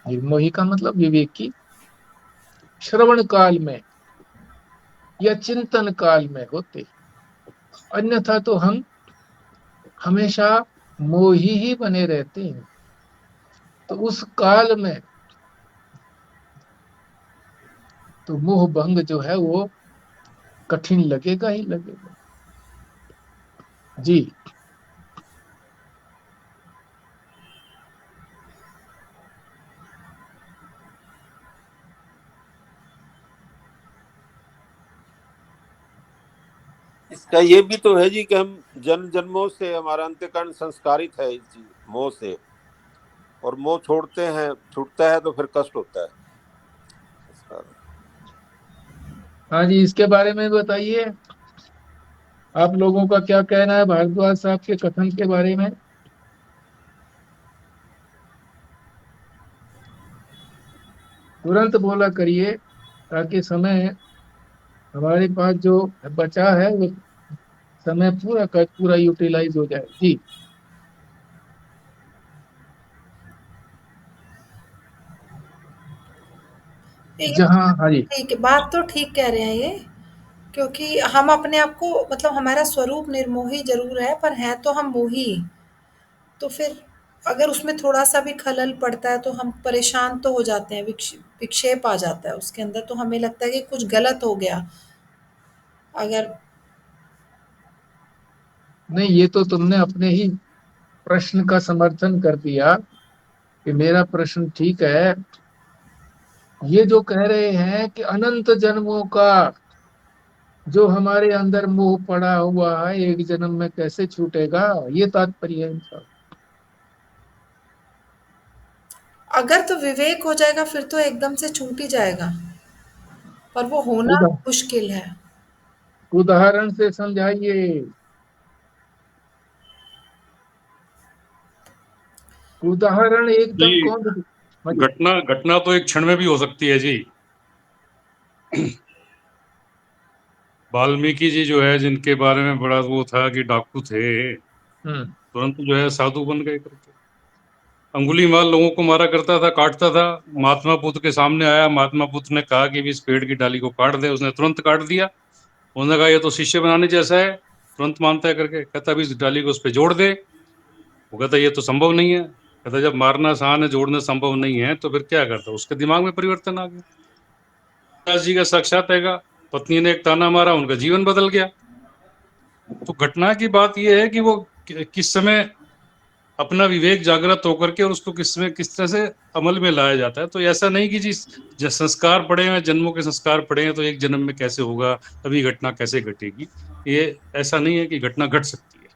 निर्मोही का मतलब विवेकी, श्रवण काल में या चिंतन काल में होते, अन्यथा तो हम हमेशा मोही ही बने रहते हैं। तो उस काल में तो मोह भंग जो है वो कठिन लगेगा ही लगेगा। जी। इसका ये भी तो है जी कि हम जन्म जन्मों से हमारा अंतःकरण संस्कारित है इस चीज मोह से, और मोह छूटता है तो फिर कष्ट होता है। हाँ जी, इसके बारे में बताइए, आप लोगों का क्या कहना है भारद्वाज साहब के कथन के बारे में? तुरंत बोला करिए ताकि समय हमारे पास जो बचा है वो समय पूरा का पूरा यूटिलाइज हो जाए। जी। ये जहाँ, हाँ जी, ठीक है, बात तो ठीक कह रहे हैं ये, क्योंकि हम अपने आप को मतलब हमारा स्वरूप निर्मोही ज़रूर है, पर हैं तो हम मोही। तो फिर अगर उसमें थोड़ा-सा भी खलल पड़ता है तो हम परेशान तो हो जाते हैं, विक्षेप आ जाता है उसके अंदर, तो हमें लगता है कि कुछ गलत हो गया। अगर नहीं, ये तो तुमने अपने ही प्रश्न का समर्थन कर दिया कि मेरा प्रश्न ठीक है। ये जो कह रहे हैं कि अनंत जन्मों का जो हमारे अंदर मोह पड़ा हुआ है एक जन्म में कैसे छूटेगा, ये तात्पर्य है इनका। अगर तो विवेक हो जाएगा फिर तो एकदम से छूट ही जाएगा, पर वो होना उदा, मुश्किल है। उदाहरण से समझाइए, उदाहरण एकदम जी, कौन? हाँ जी। घटना घटना तो एक क्षण में भी हो सकती है जी। वाल्मीकि जी जो है, जिनके बारे में बड़ा वो था कि डाकू थे, हम्म। तुरंत जो है साधु बन गए करके। अंगुली मार लोगों को मारा करता था, काटता था। महात्मा पुत्र के सामने आया, महात्मा पुत्र ने कहा कि भी इस पेड़ की डाली को काट दे, उसने तुरंत काट दिया। उन्होंने कहा ये तो शिष्य बनाने जैसा है, तुरंत मानता है करके। कहता अभी इस डाली को उस पर जोड़ दे। वो कहता ये तो संभव नहीं है। कहता जब मारना आसान है, जोड़ना संभव नहीं है, तो फिर क्या करता? उसके दिमाग में परिवर्तन आ गया। दास जी का साक्षात है, पत्नी ने एक ताना मारा, उनका जीवन बदल गया। तो घटना की बात यह है कि वो किस समय अपना विवेक जागृत होकर के और उसको किस तरह से अमल में लाया जाता है। तो ऐसा नहीं कि जिस संस्कार पड़े हैं, जन्मों के संस्कार पड़े हैं, तो एक जन्म में कैसे होगा, अभी घटना कैसे घटेगी, ये ऐसा नहीं है कि घटना घट सकती है।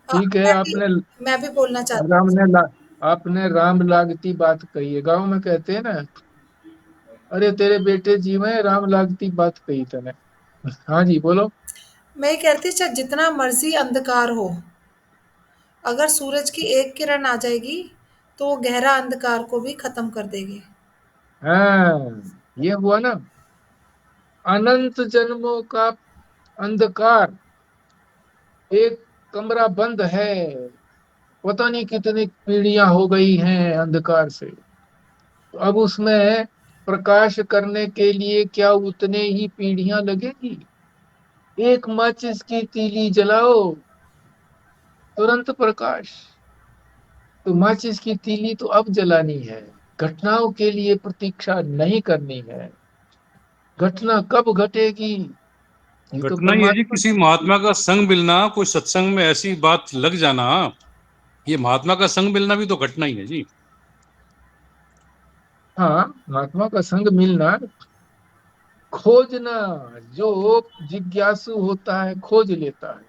ठीक है, मैं भी बोलना चाहती हूँ। आपने राम लागती बात कही है। गांव में कहते हैं ना, अरे तेरे बेटे जी में राम लागती बात कही तने। हाँ जी, बोलो। मैं ये कहती चाहे जितना मर्जी अंधकार हो, अगर सूरज की एक किरण आ जाएगी तो वो गहरा अंधकार को भी खत्म कर देगी। हाँ, ये हुआ ना, अनंत जन्मों का अंधकार, एक कमरा बंद है, पता नहीं कितनी पीढ़ियां हो गई हैं अंधकार से, तो अब उसमें प्रकाश करने के लिए क्या उतने ही पीढ़ियां लगेगी? एक माचिस की तीली जलाओ, तुरंत प्रकाश। तो माचिस की तीली तो अब जलानी है, घटनाओं के लिए प्रतीक्षा नहीं करनी है। घटना कब घटेगी, ये तो घटना ये जी परमात्मा। किसी महात्मा का संग मिलना, कोई सत्संग में ऐसी बात लग जाना, ये महात्मा का संग मिलना भी तो घटना ही है जी। हाँ, महात्मा का संग मिलना, खोजना, जो जिज्ञासु होता है खोज लेता है।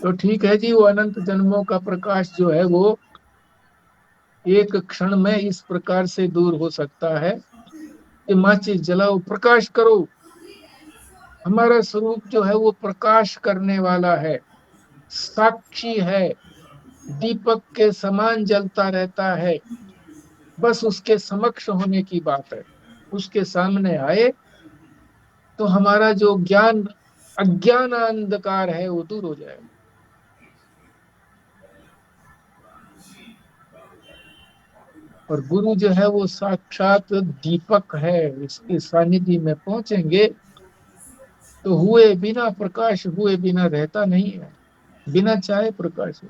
तो ठीक है जी, वो अनंत जन्मों का प्रकाश जो है वो एक क्षण में इस प्रकार से दूर हो सकता है कि माचिस जलाओ, प्रकाश करो। हमारा स्वरूप जो है वो प्रकाश करने वाला है, साक्षी है, दीपक के समान जलता रहता है। बस उसके समक्ष होने की बात है, उसके सामने आए तो हमारा जो ज्ञान अज्ञान अंधकार है वो दूर हो जाए। और गुरु जो है वो साक्षात दीपक है, इसके सानिध्य में पहुंचेंगे तो हुए बिना प्रकाश हुए बिना रहता नहीं है, बिना चाहे प्रकाश हो।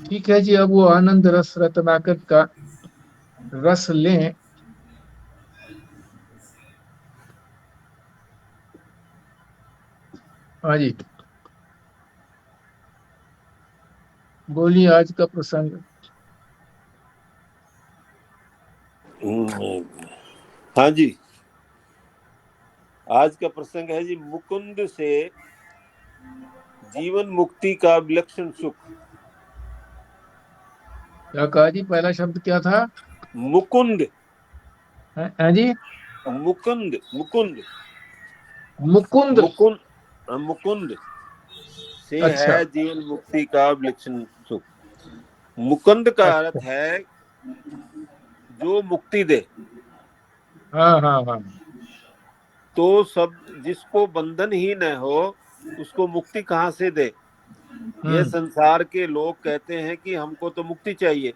ठीक है जी, अब वो आनंद रस रत्नाकर का रस लें। हाँ जी, बोलिए आज का प्रसंग। हाँ जी, आज का प्रसंग है जी, मुकुंद से जीवन मुक्ति का विलक्षण सुख। क्या कहा जी, पहला शब्द क्या था? मुकुंद। है जी, मुकुंद मुकुंद मुकुंद। मुकुंद मुकुंद से अच्छा, है जीवन मुक्ति का विलक्षण सुख। मुकुंद का अर्थ अच्छा। है जो मुक्ति दे। हाँ हाँ हाँ। तो सब जिसको बंधन ही न हो उसको मुक्ति कहाँ से दे? ये संसार के लोग कहते हैं कि हमको तो मुक्ति चाहिए।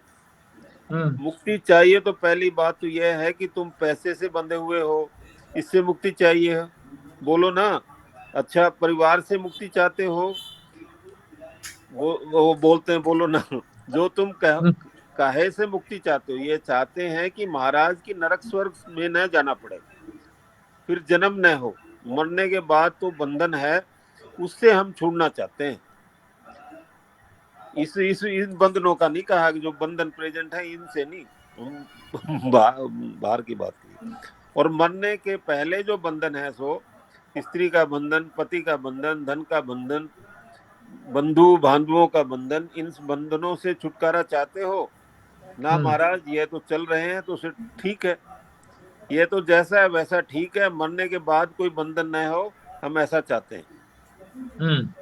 मुक्ति चाहिए तो पहली बात तो यह है कि तुम पैसे से बंधे हुए हो, इससे मुक्ति चाहिए है, बोलो ना। अच्छा, परिवार से मुक्ति चाहते हो, वो बोलते हैं बोलो ना। जो तुम काहे से मुक्ति चाहते हो? ये चाहते हैं कि महाराज की नरक स्वर्ग में न जाना पड़े, फिर जन्म न हो, मरने के बाद तो बंधन है उससे हम छूटना चाहते हैं। इन बंधनों का नहीं कहा कि जो बंधन प्रेजेंट है इनसे नहीं, हम बाहर की बात की। और मरने के पहले जो बंधन है सो स्त्री का बंधन, पति का बंधन, धन का बंधन, बंधु बांधवों का बंधन, इन बंधनों से छुटकारा चाहते हो ना महाराज? ये तो चल रहे हैं तो ठीक है, ये तो जैसा है वैसा ठीक है, मरने के बाद कोई बंधन न हो, हम ऐसा चाहते हैं।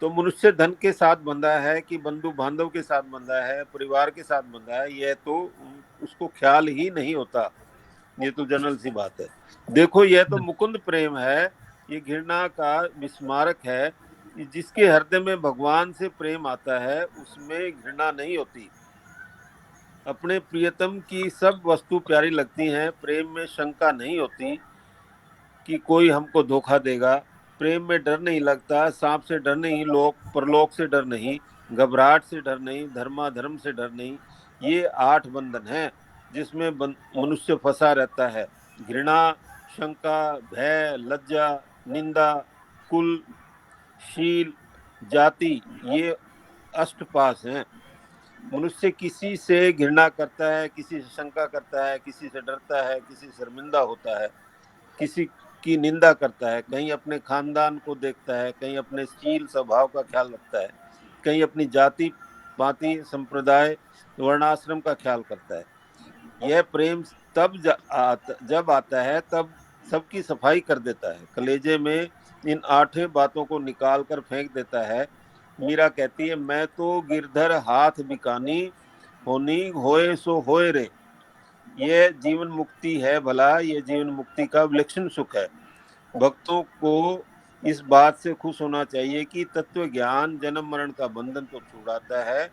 तो मनुष्य धन के साथ बंधा है कि बंधु बांधव के साथ बंधा है, परिवार के साथ बंधा है, ये तो उसको ख्याल ही नहीं होता। ये तो जनरल सी बात है। देखो, ये तो मुकुंद प्रेम है, ये घृणा का विस्मारक है जिसके हृदय में भगवान से प्रेम आता है उसमें घृणा नहीं होती। अपने प्रियतम की सब वस्तु प्यारी लगती हैं। प्रेम में शंका नहीं होती कि कोई हमको धोखा देगा। प्रेम में डर नहीं लगता। सांप से डर नहीं, लोक परलोक से डर नहीं, घबराहट से डर नहीं, धर्माधर्म से डर नहीं। ये 8 बंधन हैं जिसमें मनुष्य फंसा रहता है। घृणा, शंका, भय, लज्जा, निंदा, कुल, शील, जाति, ये अष्टपाश हैं। मनुष्य किसी से घृणा करता है, किसी से शंका करता है, किसी से डरता है, किसी से शर्मिंदा होता है, किसी की निंदा करता है, कहीं अपने खानदान को देखता है, कहीं अपने शील स्वभाव का ख्याल रखता है, कहीं अपनी जाति पाति संप्रदाय वर्णाश्रम का ख्याल करता है। यह प्रेम तब जब आता है तब सबकी सफाई कर देता है, कलेजे में इन 8 बातों को निकाल कर फेंक देता है। मीरा कहती है, मैं तो गिरधर हाथ बिकानी होनी होए सो होए रे। ये जीवन मुक्ति है भला, ये जीवन मुक्ति का विलक्षण सुख है। भक्तों को इस बात से खुश होना चाहिए कि तत्व ज्ञान जन्म मरण का बंधन तो छुड़ाता है,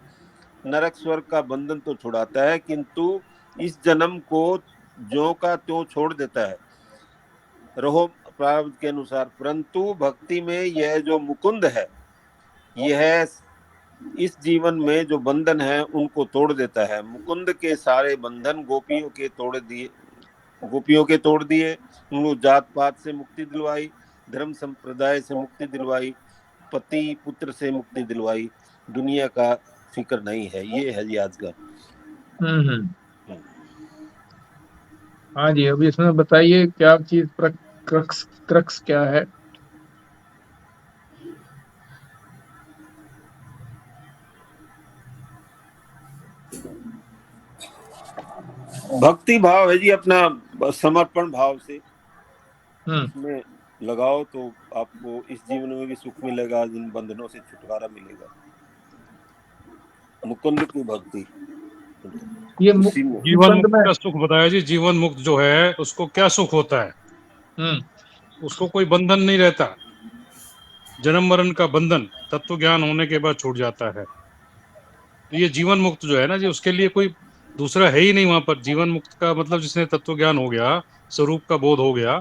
नरक स्वर्ग का बंधन तो छुड़ाता है, किंतु इस जन्म को ज्यों का त्यों छोड़ देता है, रहो प्रारब्ध के अनुसार। परंतु भक्ति में यह जो मुकुंद है, यह इस जीवन में जो बंधन है उनको तोड़ देता है। मुकुंद के सारे बंधन गोपियों के तोड़ दिए। उनको जात पात से मुक्ति दिलवाई, धर्म संप्रदाय से मुक्ति दिलवाई, पति पुत्र से मुक्ति दिलवाई। दुनिया का फिक्र नहीं है। ये है जी आज का। हाँ जी, अभी इसमें बताइए क्या चीज क्रक्स क्या है? भक्ति भाव है जी, अपना समर्पण भाव से इसमें लगाओ तो आपको इस जीवन में भी सुख मिलेगा, जिन बंधनों से छुटकारा मिलेगा। मुकुंद की भक्ति, ये जीवन मुक्त का सुख बताया जी। जीवन मुक्त जो है उसको क्या सुख होता है? उसको कोई बंधन नहीं रहता। जन्म मरण का बंधन तत्व ज्ञान होने के बाद छूट जाता है। तो ये जीवन मुक्त जो है ना जी, उसके लिए कोई दूसरा है ही नहीं वहां पर। जीवन मुक्त का मतलब जिसने तत्व ज्ञान हो गया, स्वरूप का बोध हो गया,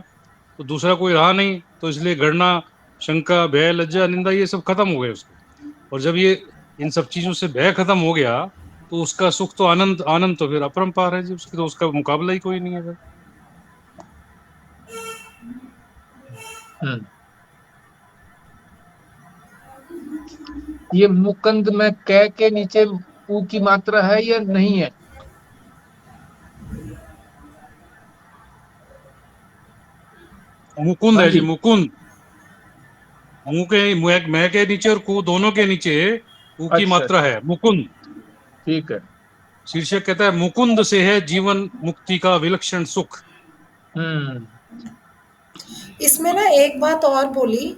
तो दूसरा कोई रहा नहीं। तो इसलिए घृणा, शंका, भय, लज्जा, निंदा ये सब खत्म हो गए उसके। और जब ये इन सब चीजों से भय खत्म हो गया तो उसका सुख तो आनंद तो फिर अपरंपार है जी। उसकी तो उसका मुकाबला ही कोई नहीं है फिर। ये मुकुंद में कै के नीचे ऊ की मात्रा है या नहीं है? मुकुंद है जी, मुकुंद। मैं के नीचे और कु दोनों के नीचे ऊ की मात्रा है, मुकुंद। ठीक है। शीर्षक कहता है मुकुंद से है जीवन मुक्ति का विलक्षण सुख। इसमें ना एक बात और बोली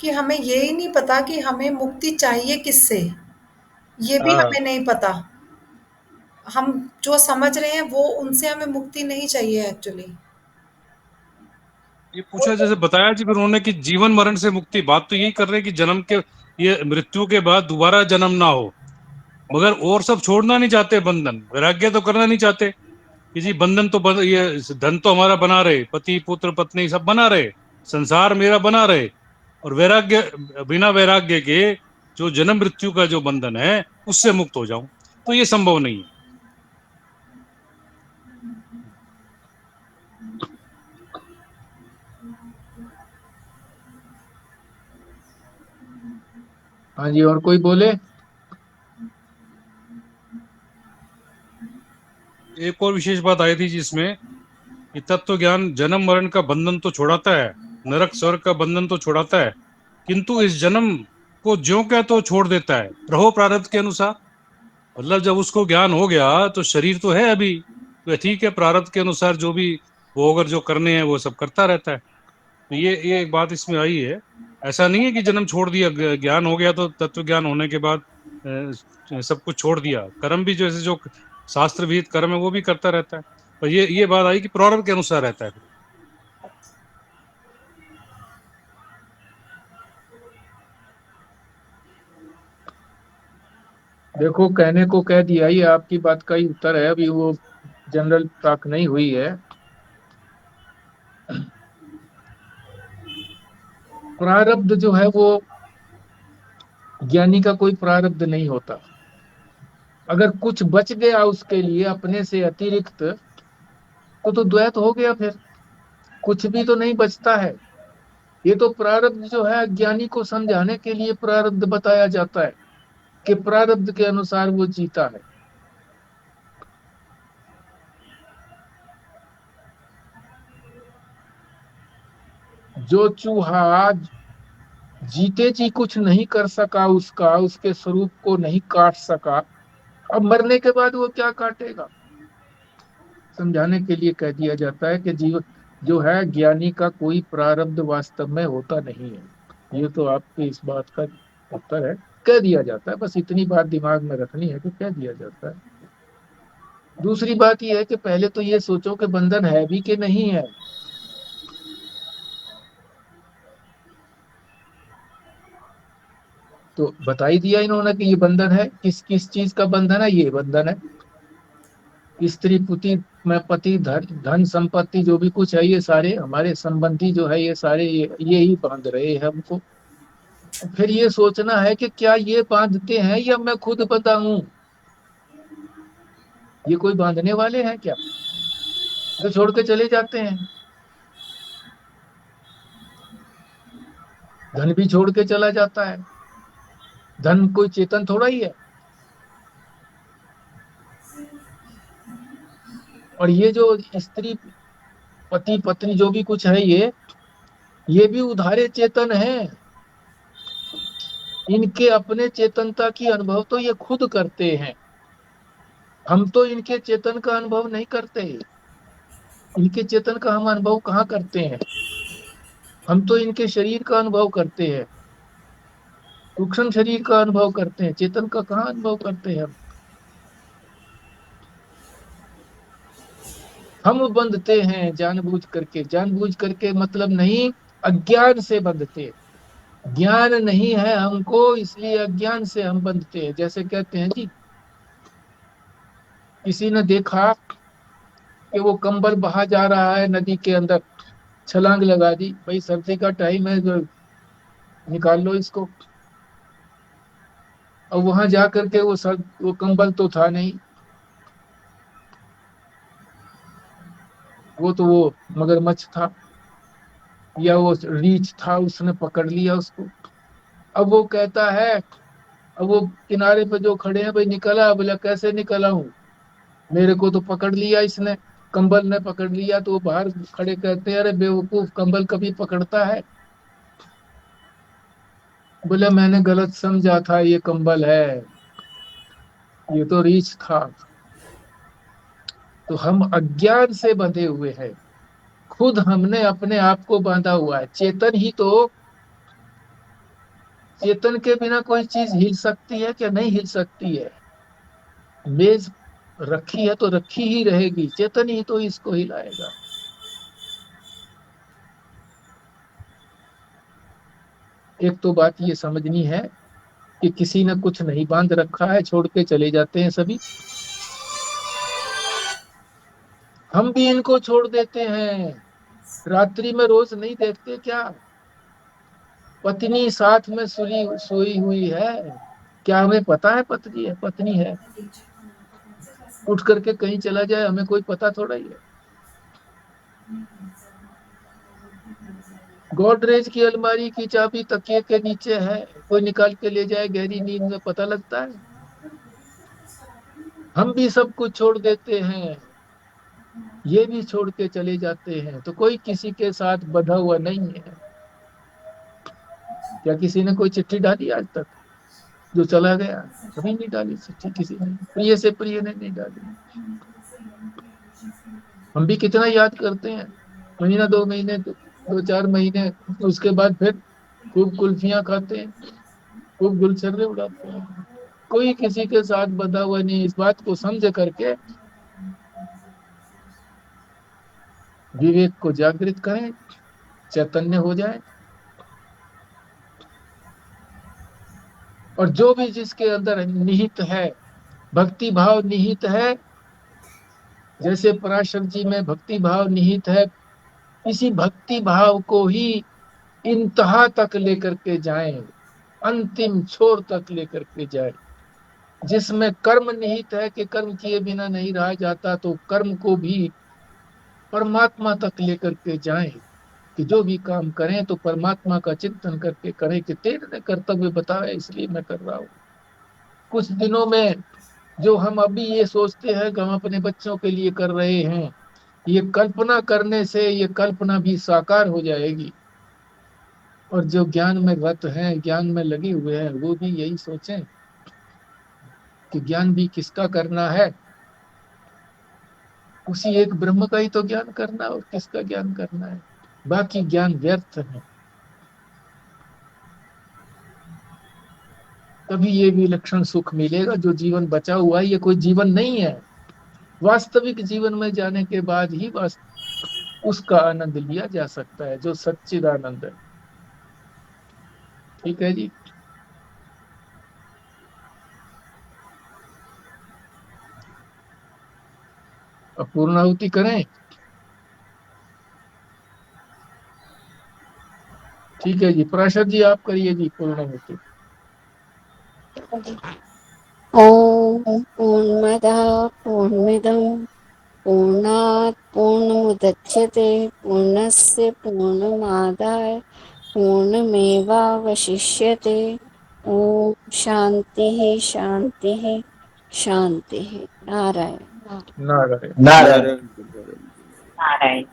कि हमें ये ही नहीं पता कि हमें मुक्ति चाहिए किससे, ये भी हमें नहीं पता। हम जो समझ रहे हैं वो उनसे हमें मुक्ति नहीं चाहिए एक्चुअली। ये पूछा जैसे बताया जी फिर उन्होंने कि जीवन मरण से मुक्ति। बात तो यही कर रहे हैं कि जन्म के, ये मृत्यु के बाद दोबारा जन्म ना हो, मगर और सब छोड़ना नहीं चाहते बंधन। वैराग्य तो करना नहीं चाहते कि जी बंधन तो ये धन तो हमारा बना रहे, पति पुत्र पत्नी सब बना रहे, संसार मेरा बना रहे, और वैराग्य, बिना वैराग्य के जो जन्म मृत्यु का जो बंधन है उससे मुक्त हो जाऊं, तो ये संभव नहीं है। हाँ जी, और कोई बोले? एक और विशेष बात आई थी जिसमें कि तत्व ज्ञान जन्म मरण का बंधन तो छुड़ाता है, नरक स्वर्ग का बंधन तो छुड़ाता है, किंतु इस जन्म को ज्यों क्या तो छोड़ देता है, रहो प्रारब्ध के अनुसार। मतलब जब उसको ज्ञान हो गया तो शरीर तो है अभी, तो ठीक है, प्रारब्ध के अनुसार जो भी वो अगर जो करने हैं वो सब करता रहता है। तो ये एक बात इसमें आई है। ऐसा नहीं है कि जन्म छोड़ दिया, ज्ञान हो गया तो तत्व ज्ञान होने के बाद सब कुछ छोड़ दिया। कर्म भी जैसे जो शास्त्र विहित कर्म है वो भी करता रहता है। पर ये बात आई कि प्रारब्ध के अनुसार रहता है। देखो, कहने को कह दिया, ये आपकी बात का ही उत्तर है, अभी वो जनरल टॉक नहीं हुई है। प्रारब्ध जो है वो ज्ञानी का कोई प्रारब्ध नहीं होता। अगर कुछ बच गया उसके लिए अपने से अतिरिक्त, तो द्वैत हो गया, फिर कुछ भी तो नहीं बचता है। ये तो प्रारब्ध जो है ज्ञानी को समझाने के लिए प्रारब्ध बताया जाता है कि प्रारब्ध के अनुसार वो जीता है। जो चूहा जीते जी कुछ नहीं कर सका, उसके स्वरूप को नहीं काट सका, अब मरने के बाद वो क्या काटेगा? समझाने के लिए कह दिया जाता है कि जीव जो है ज्ञानी का कोई प्रारब्ध वास्तव में होता नहीं है। ये तो आपकी इस बात का उत्तर है, कह दिया जाता है। बस इतनी बात दिमाग में रखनी है कि कह दिया जाता है। दूसरी बात यह है कि पहले तो ये सोचो कि बंधन है भी कि नहीं है। तो बता ही दिया इन्होंने कि ये बंधन है। किस किस चीज का बंधन है? ये बंधन है। स्त्री पुति में पति, धन संपत्ति जो भी कुछ है, ये सारे हमारे संबंधी जो है, ये सारे ये ही बांध रहे हैं हमको। फिर ये सोचना है कि क्या ये बांधते हैं या मैं खुद बंधा हूं? ये कोई बांधने वाले हैं क्या? तो छोड़ के चले जाते हैं। धन भी छोड़ के चला जाता है। धन कोई चेतन थोड़ा ही है। और ये जो स्त्री पति पत्नी जो भी कुछ है, ये भी उधारे चेतन है। इनके अपने चेतनता की अनुभव तो ये खुद करते हैं। हम तो इनके चेतन का अनुभव नहीं करते। इनके चेतन का हम अनुभव कहाँ करते हैं? हम तो इनके शरीर का अनुभव करते हैं, सूक्ष्म शरीर का अनुभव करते हैं, चेतन का कहाँ अनुभव करते हैं? हम बंधते हैं जानबूझ करके। जानबूझ करके मतलब नहीं, अज्ञान से बंधते। ज्ञान नहीं है हमको, इसलिए अज्ञान से हम बंधते हैं। जैसे कहते हैं जी, किसी ने देखा कि वो कंबल बहा जा रहा है नदी के अंदर, छलांग लगा दी। भाई सर्दी का टाइम है, जो निकाल लो इसको। और वहां जा करके वो कंबल तो था नहीं, वो मगरमच्छ था या वो रीछ था, उसने पकड़ लिया उसको। अब वो कहता है, अब वो किनारे पे जो खड़े हैं, भाई निकला? बोला कैसे निकला हूँ, मेरे को तो पकड़ लिया इसने, कंबल ने पकड़ लिया। तो वो बाहर खड़े कहते हैं, अरे बेवकूफ, कंबल कभी पकड़ता है? बोले मैंने गलत समझा था, ये कंबल है, ये तो रीछ था। तो हम अज्ञान से बंधे हुए हैं। खुद हमने अपने आप को बांधा हुआ है। चेतन के बिना कोई चीज हिल सकती है क्या? नहीं हिल सकती है। मेज रखी है तो रखी ही रहेगी, चेतन ही तो इसको हिलाएगा। एक तो बात ये समझनी है कि किसी ने कुछ नहीं बांध रखा है, छोड़ के चले जाते हैं सभी। हम भी इनको छोड़ देते हैं। रात्रि में रोज नहीं देखते क्या, पत्नी साथ में सोई हुई है? क्या हमें पता है पत्नी है, पत्नी है? उठ करके कहीं चला जाए, हमें कोई पता थोड़ा ही है। गोदरेज की अलमारी की चाबी तकिए के नीचे है, कोई निकाल के ले जाए गहरी नींद में, पता लगता है? हम भी सब कुछ छोड़ देते हैं, ये भी छोड़ के चले जाते हैं। तो कोई किसी के साथ बंधा हुआ नहीं है। क्या किसी ने कोई चिट्ठी डाली आज तक जो चला गया? कभी नहीं डाली चिट्ठी किसी ने, प्रिय से प्रिय ने नहीं डाली। हम भी कितना याद करते हैं, महीना 2 महीने 2-4 महीने, उसके बाद फिर खूब कुल्फियां खाते हैं, खूब गुलछर्रे उड़ाते हैं। कोई किसी के साथ बंधा हुआ नहीं। इस बात को समझ करके विवेक को जागृत करें, चैतन्य हो जाए। और जो भी जिसके अंदर निहित है, भक्ति भाव निहित है, जैसे पराशर जी में भक्ति भाव निहित है, इसी भक्ति भाव को ही इंतहा तक लेकर के जाए, अंतिम छोर तक लेकर के जाए। जिसमें कर्म निहित है कि कर्म किए बिना नहीं रहा जाता, तो कर्म को भी परमात्मा तक लेकर के जाए कि जो भी काम करें तो परमात्मा का चिंतन करके करें कि तेरे ने कर्तव्य बताया इसलिए मैं कर रहा हूँ। कुछ दिनों में जो हम अभी ये सोचते हैं कि हम अपने बच्चों के लिए कर रहे हैं, ये कल्पना करने से ये कल्पना भी साकार हो जाएगी। और जो ज्ञान में रत हैं, ज्ञान में लगे हुए हैं, वो भी यही सोचें कि ज्ञान भी किसका करना है, उसी एक ब्रह्म का ही तो ज्ञान करना है, और किसका ज्ञान करना है, बाकी ज्ञान व्यर्थ है। तभी ये विलक्षण सुख मिलेगा। जो जीवन बचा हुआ है ये कोई जीवन नहीं है, वास्तविक जीवन में जाने के बाद ही बस उसका आनंद लिया जा सकता है, जो सच्चिदानंद है। ठीक है जी। अब पूर्णाहुति करें? ठीक है जी, पराशर जी आप करिए जी पूर्णाहुति। ओम पूर्णमदः पूर्णमिदं पूर्णात् पूर्णमुदच्यते पूर्णस्य पूर्णमादाय पूर्णमेवावशिष्यते। ओम शांतिः शांतिः शांतिः। नारायण नारायण नारायण। नारायण।